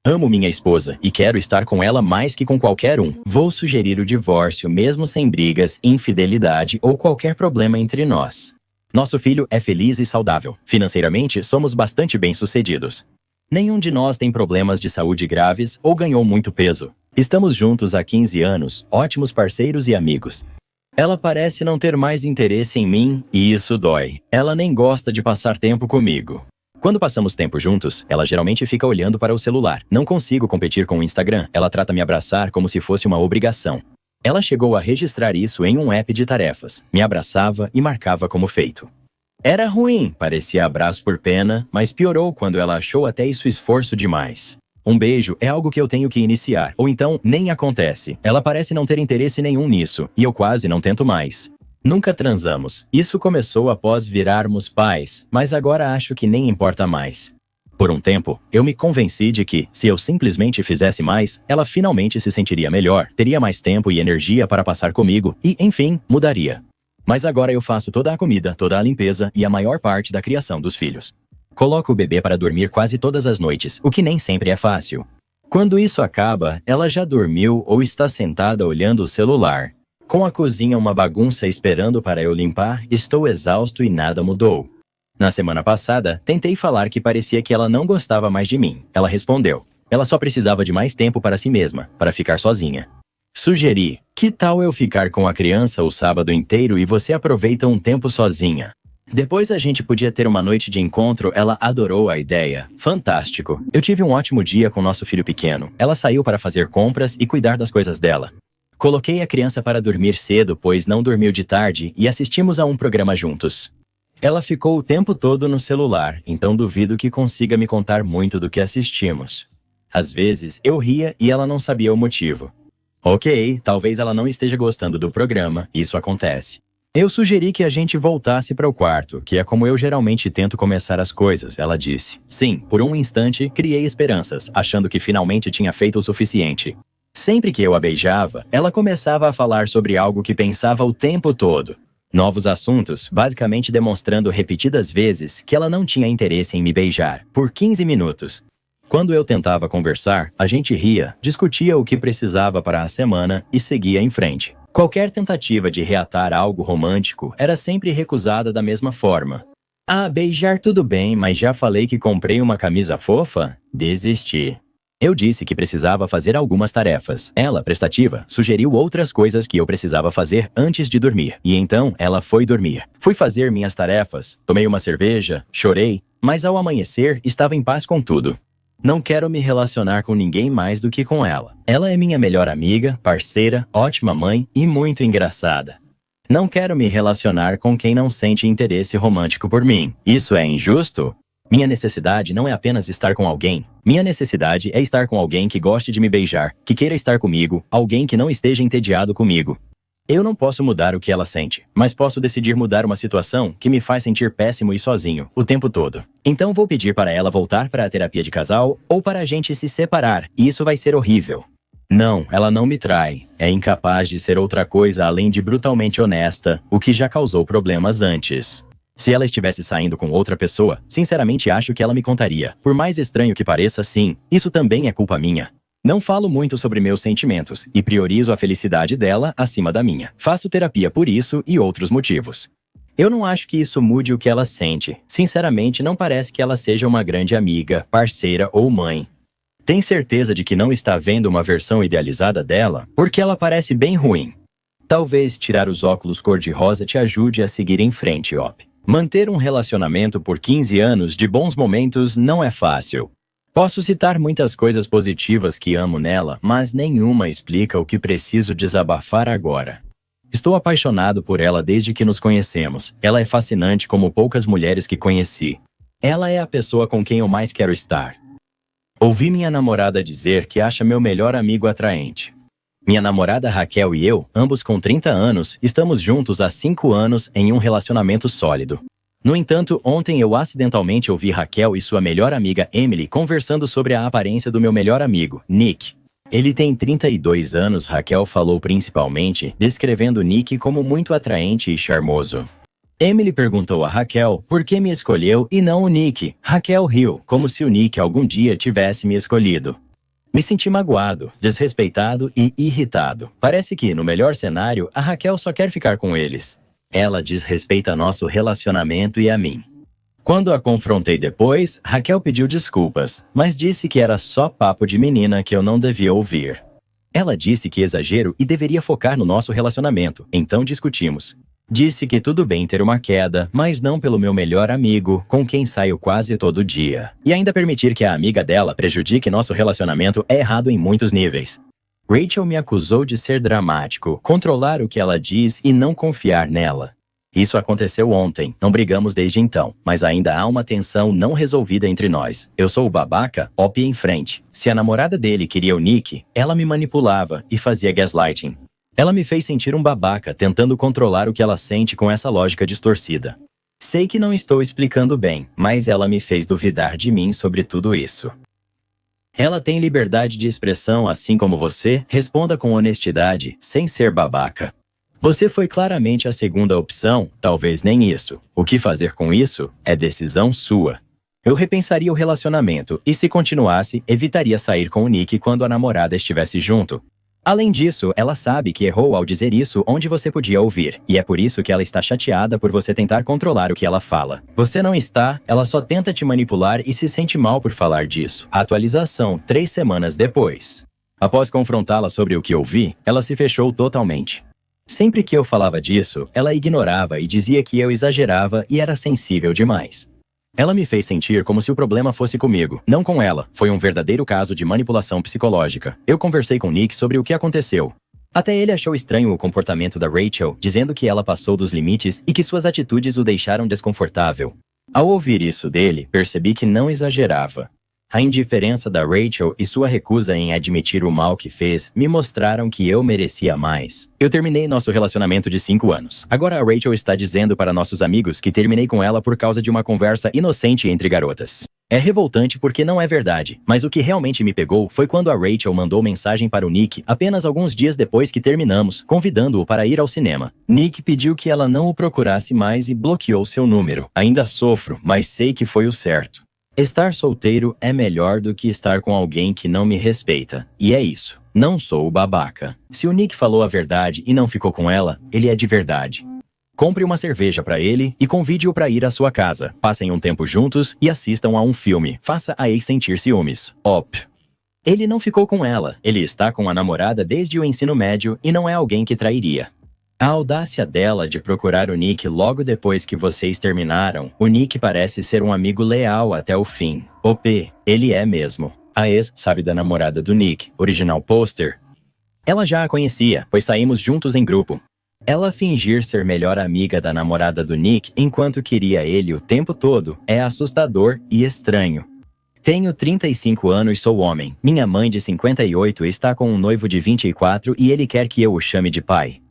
Amo minha esposa e quero estar com ela mais que com qualquer um. Vou sugerir o divórcio mesmo sem brigas, infidelidade ou qualquer problema entre nós. Nosso filho é feliz e saudável. Financeiramente, somos bastante bem-sucedidos. Nenhum de nós tem problemas de saúde graves ou ganhou muito peso. Estamos juntos há 15 anos, ótimos parceiros e amigos. Ela parece não ter mais interesse em mim e isso dói. Ela nem gosta de passar tempo comigo. Quando passamos tempo juntos, ela geralmente fica olhando para o celular. Não consigo competir com o Instagram. Ela trata me abraçar como se fosse uma obrigação. Ela chegou a registrar isso em um app de tarefas. Me abraçava e marcava como feito. Era ruim, parecia abraço por pena, mas piorou quando ela achou até isso esforço demais. Um beijo é algo que eu tenho que iniciar, ou então nem acontece. Ela parece não ter interesse nenhum nisso, e eu quase não tento mais. Nunca transamos. Isso começou após virarmos pais, mas agora acho que nem importa mais. Por um tempo, eu me convenci de que, se eu simplesmente fizesse mais, ela finalmente se sentiria melhor, teria mais tempo e energia para passar comigo e, enfim, mudaria. Mas agora eu faço toda a comida, toda a limpeza e a maior parte da criação dos filhos. Coloco o bebê para dormir quase todas as noites, o que nem sempre é fácil. Quando isso acaba, ela já dormiu ou está sentada olhando o celular. Com a cozinha uma bagunça esperando para eu limpar, estou exausto e nada mudou. Na semana passada, tentei falar que parecia que ela não gostava mais de mim. Ela respondeu. Ela só precisava de mais tempo para si mesma, para ficar sozinha. Sugeri, que tal eu ficar com a criança o sábado inteiro e você aproveita um tempo sozinha? Depois a gente podia ter uma noite de encontro, ela adorou a ideia. Fantástico. Eu tive um ótimo dia com nosso filho pequeno. Ela saiu para fazer compras e cuidar das coisas dela. Coloquei a criança para dormir cedo, pois não dormiu de tarde, e assistimos a um programa juntos. Ela ficou o tempo todo no celular, então duvido que consiga me contar muito do que assistimos. Às vezes, eu ria e ela não sabia o motivo. Ok, talvez ela não esteja gostando do programa, isso acontece. Eu sugeri que a gente voltasse para o quarto, que é como eu geralmente tento começar as coisas, ela disse. Sim, por um instante, criei esperanças, achando que finalmente tinha feito o suficiente. Sempre que eu a beijava, ela começava a falar sobre algo que pensava o tempo todo. Novos assuntos, basicamente demonstrando repetidas vezes que ela não tinha interesse em me beijar, por 15 minutos. Quando eu tentava conversar, a gente ria, discutia o que precisava para a semana e seguia em frente. Qualquer tentativa de reatar algo romântico era sempre recusada da mesma forma. Ah, beijar tudo bem, mas já falei que comprei uma camisa fofa? Desisti. Eu disse que precisava fazer algumas tarefas. Ela, prestativa, sugeriu outras coisas que eu precisava fazer antes de dormir. E então, ela foi dormir. Fui fazer minhas tarefas, tomei uma cerveja, chorei, mas ao amanhecer, estava em paz com tudo. Não quero me relacionar com ninguém mais do que com ela. Ela é minha melhor amiga, parceira, ótima mãe e muito engraçada. Não quero me relacionar com quem não sente interesse romântico por mim. Isso é injusto? Minha necessidade não é apenas estar com alguém. Minha necessidade é estar com alguém que goste de me beijar, que queira estar comigo, alguém que não esteja entediado comigo. Eu não posso mudar o que ela sente, mas posso decidir mudar uma situação que me faz sentir péssimo e sozinho, o tempo todo. Então vou pedir para ela voltar para a terapia de casal ou para a gente se separar, e isso vai ser horrível. Não, ela não me trai. É incapaz de ser outra coisa além de brutalmente honesta, o que já causou problemas antes. Se ela estivesse saindo com outra pessoa, sinceramente acho que ela me contaria. Por mais estranho que pareça, sim, isso também é culpa minha. Não falo muito sobre meus sentimentos e priorizo a felicidade dela acima da minha. Faço terapia por isso e outros motivos. Eu não acho que isso mude o que ela sente. Sinceramente, não parece que ela seja uma grande amiga, parceira ou mãe. Tem certeza de que não está vendo uma versão idealizada dela? Porque ela parece bem ruim. Talvez tirar os óculos cor-de-rosa te ajude a seguir em frente, Op. Manter um relacionamento por 15 anos de bons momentos não é fácil. Posso citar muitas coisas positivas que amo nela, mas nenhuma explica o que preciso desabafar agora. Estou apaixonado por ela desde que nos conhecemos. Ela é fascinante como poucas mulheres que conheci. Ela é a pessoa com quem eu mais quero estar. Ouvi minha namorada dizer que acha meu melhor amigo atraente. Minha namorada Raquel e eu, ambos com 30 anos, estamos juntos há 5 anos em um relacionamento sólido. No entanto, ontem eu acidentalmente ouvi Raquel e sua melhor amiga Emily conversando sobre a aparência do meu melhor amigo, Nick. Ele tem 32 anos, Raquel falou principalmente, descrevendo Nick como muito atraente e charmoso. Emily perguntou a Raquel por que me escolheu e não o Nick. Raquel riu, como se o Nick algum dia tivesse me escolhido. Me senti magoado, desrespeitado e irritado. Parece que, no melhor cenário, a Raquel só quer ficar com eles. Ela desrespeita nosso relacionamento e a mim. Quando a confrontei depois, Raquel pediu desculpas, mas disse que era só papo de menina que eu não devia ouvir. Ela disse que exagero e deveria focar no nosso relacionamento, então discutimos. Disse que tudo bem ter uma queda, mas não pelo meu melhor amigo, com quem saio quase todo dia. E ainda permitir que a amiga dela prejudique nosso relacionamento é errado em muitos níveis. Rachel me acusou de ser dramático, controlar o que ela diz e não confiar nela. Isso aconteceu ontem, não brigamos desde então, mas ainda há uma tensão não resolvida entre nós. Eu sou o babaca, Op em frente. Se a namorada dele queria o Nick, ela me manipulava e fazia gaslighting. Ela me fez sentir um babaca, tentando controlar o que ela sente com essa lógica distorcida. Sei que não estou explicando bem, mas ela me fez duvidar de mim sobre tudo isso. Ela tem liberdade de expressão assim como você? Responda com honestidade, sem ser babaca. Você foi claramente a segunda opção, talvez nem isso. O que fazer com isso é decisão sua. Eu repensaria o relacionamento e, se continuasse, evitaria sair com o Nick quando a namorada estivesse junto. Além disso, ela sabe que errou ao dizer isso onde você podia ouvir, e é por isso que ela está chateada por você tentar controlar o que ela fala. Você não está, ela só tenta te manipular e se sente mal por falar disso. Atualização 3 semanas depois. Após confrontá-la sobre o que ouvi, ela se fechou totalmente. Sempre que eu falava disso, ela ignorava e dizia que eu exagerava e era sensível demais. Ela me fez sentir como se o problema fosse comigo, não com ela. Foi um verdadeiro caso de manipulação psicológica. Eu conversei com Nick sobre o que aconteceu. Até ele achou estranho o comportamento da Rachel, dizendo que ela passou dos limites e que suas atitudes o deixaram desconfortável. Ao ouvir isso dele, percebi que não exagerava. A indiferença da Rachel e sua recusa em admitir o mal que fez me mostraram que eu merecia mais. Eu terminei nosso relacionamento de 5 anos. Agora a Rachel está dizendo para nossos amigos que terminei com ela por causa de uma conversa inocente entre garotas. É revoltante porque não é verdade, mas o que realmente me pegou foi quando a Rachel mandou mensagem para o Nick apenas alguns dias depois que terminamos, convidando-o para ir ao cinema. Nick pediu que ela não o procurasse mais e bloqueou seu número. Ainda sofro, mas sei que foi o certo. Estar solteiro é melhor do que estar com alguém que não me respeita. E é isso. Não sou o babaca. Se o Nick falou a verdade e não ficou com ela, ele é de verdade. Compre uma cerveja para ele e convide-o para ir à sua casa. Passem um tempo juntos e assistam a um filme. Faça a ex sentir ciúmes. Ele não ficou com ela. Ele está com a namorada desde o ensino médio e não é alguém que trairia. A audácia dela de procurar o Nick logo depois que vocês terminaram. O Nick parece ser um amigo leal até o fim. Ele é mesmo. A ex sabe da namorada do Nick, original poster. Ela já a conhecia, pois saímos juntos em grupo. Ela fingir ser melhor amiga da namorada do Nick enquanto queria ele o tempo todo é assustador e estranho. Tenho 35 anos e sou homem. Minha mãe de 58 está com um noivo de 24 e ele quer que eu o chame de pai.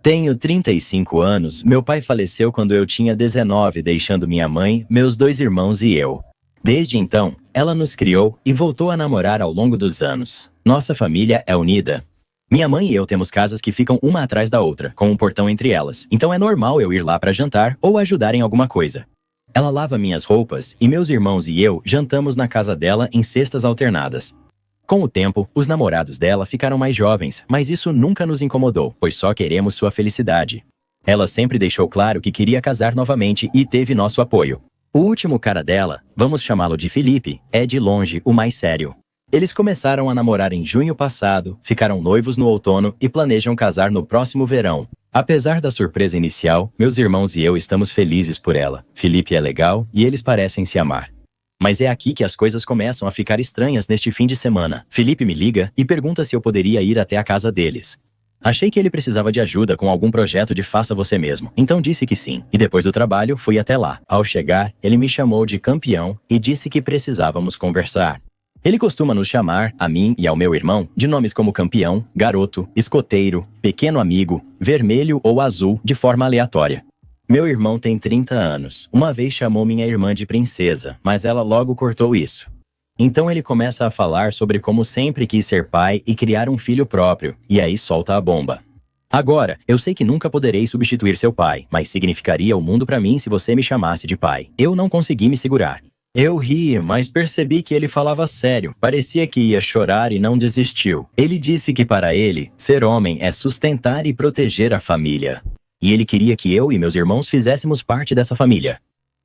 Tenho 35 anos, meu pai faleceu quando eu tinha 19, deixando minha mãe, meus 2 irmãos e eu. Desde então, ela nos criou e voltou a namorar ao longo dos anos. Nossa família é unida. Minha mãe e eu temos casas que ficam uma atrás da outra, com um portão entre elas, então é normal eu ir lá para jantar ou ajudar em alguma coisa. Ela lava minhas roupas e meus irmãos e eu jantamos na casa dela em cestas alternadas. Com o tempo, os namorados dela ficaram mais jovens, mas isso nunca nos incomodou, pois só queremos sua felicidade. Ela sempre deixou claro que queria casar novamente e teve nosso apoio. O último cara dela, vamos chamá-lo de Felipe, é de longe o mais sério. Eles começaram a namorar em junho passado, ficaram noivos no outono e planejam casar no próximo verão. Apesar da surpresa inicial, meus irmãos e eu estamos felizes por ela. Felipe é legal e eles parecem se amar. Mas é aqui que as coisas começam a ficar estranhas neste fim de semana. Felipe me liga e pergunta se eu poderia ir até a casa deles. Achei que ele precisava de ajuda com algum projeto de faça você mesmo, então disse que sim. E depois do trabalho, fui até lá. Ao chegar, ele me chamou de campeão e disse que precisávamos conversar. Ele costuma nos chamar, a mim e ao meu irmão, de nomes como campeão, garoto, escoteiro, pequeno amigo, vermelho ou azul, de forma aleatória. Meu irmão tem 30 anos. Uma vez chamou minha irmã de princesa, mas ela logo cortou isso. Então ele começa a falar sobre como sempre quis ser pai e criar um filho próprio, e aí solta a bomba. Agora, eu sei que nunca poderei substituir seu pai, mas significaria o mundo pra mim se você me chamasse de pai. Eu não consegui me segurar. Eu ri, mas percebi que ele falava sério. Parecia que ia chorar e não desistiu. Ele disse que para ele, ser homem é sustentar e proteger a família. E ele queria que eu e meus irmãos fizéssemos parte dessa família.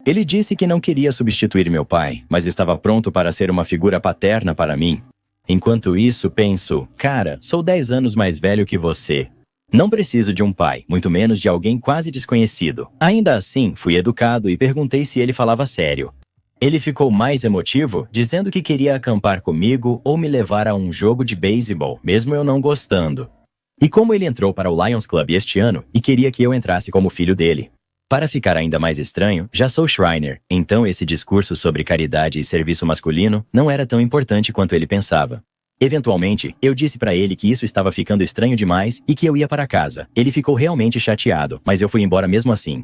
Ele disse que não queria substituir meu pai, mas estava pronto para ser uma figura paterna para mim. Enquanto isso, penso, cara, sou 10 anos mais velho que você. Não preciso de um pai, muito menos de alguém quase desconhecido. Ainda assim, fui educado e perguntei se ele falava sério. Ele ficou mais emotivo, dizendo que queria acampar comigo ou me levar a um jogo de beisebol, mesmo eu não gostando. E como ele entrou para o Lions Club este ano e queria que eu entrasse como filho dele. Para ficar ainda mais estranho, já sou Shriner, então esse discurso sobre caridade e serviço masculino não era tão importante quanto ele pensava. Eventualmente, eu disse para ele que isso estava ficando estranho demais e que eu ia para casa. Ele ficou realmente chateado, mas eu fui embora mesmo assim.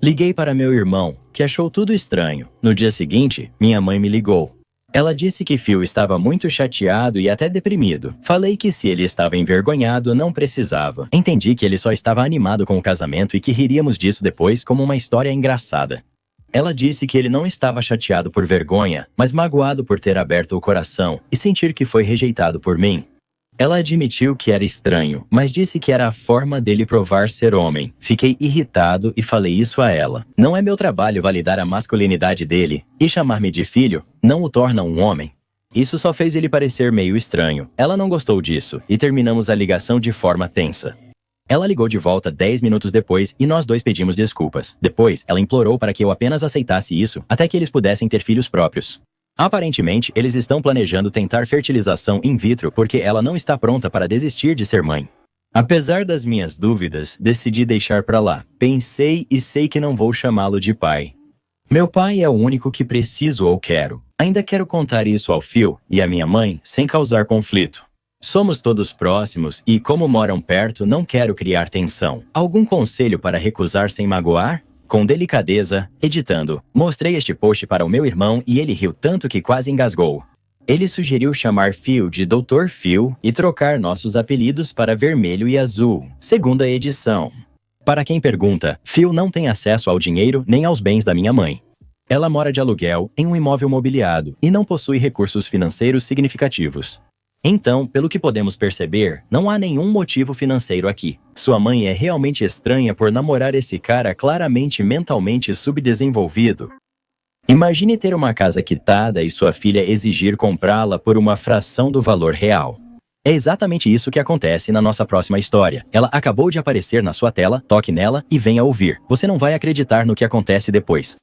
Liguei para meu irmão, que achou tudo estranho. No dia seguinte, minha mãe me ligou. Ela disse que Phil estava muito chateado e até deprimido. Falei que se ele estava envergonhado, não precisava. Entendi que ele só estava animado com o casamento e que riríamos disso depois como uma história engraçada. Ela disse que ele não estava chateado por vergonha, mas magoado por ter aberto o coração e sentir que foi rejeitado por mim. Ela admitiu que era estranho, mas disse que era a forma dele provar ser homem. Fiquei irritado e falei isso a ela. Não é meu trabalho validar a masculinidade dele, e chamar-me de filho não o torna um homem. Isso só fez ele parecer meio estranho. Ela não gostou disso, e terminamos a ligação de forma tensa. Ela ligou de volta 10 minutos depois e nós dois pedimos desculpas. Depois, ela implorou para que eu apenas aceitasse isso até que eles pudessem ter filhos próprios. Aparentemente, eles estão planejando tentar fertilização in vitro porque ela não está pronta para desistir de ser mãe. Apesar das minhas dúvidas, decidi deixar pra lá. Pensei e sei que não vou chamá-lo de pai. Meu pai é o único que preciso ou quero. Ainda quero contar isso ao Phil e à minha mãe sem causar conflito. Somos todos próximos e, como moram perto, não quero criar tensão. Algum conselho para recusar sem magoar? Com delicadeza, editando, mostrei este post para o meu irmão e ele riu tanto que quase engasgou. Ele sugeriu chamar Phil de Dr. Phil e trocar nossos apelidos para Vermelho e Azul, segunda edição. Para quem pergunta, Phil não tem acesso ao dinheiro nem aos bens da minha mãe. Ela mora de aluguel em um imóvel mobiliado e não possui recursos financeiros significativos. Então, pelo que podemos perceber, não há nenhum motivo financeiro aqui. Sua mãe é realmente estranha por namorar esse cara claramente mentalmente subdesenvolvido. Imagine ter uma casa quitada e sua filha exigir comprá-la por uma fração do valor real. É exatamente isso que acontece na nossa próxima história. Ela acabou de aparecer na sua tela, toque nela e venha ouvir. Você não vai acreditar no que acontece depois.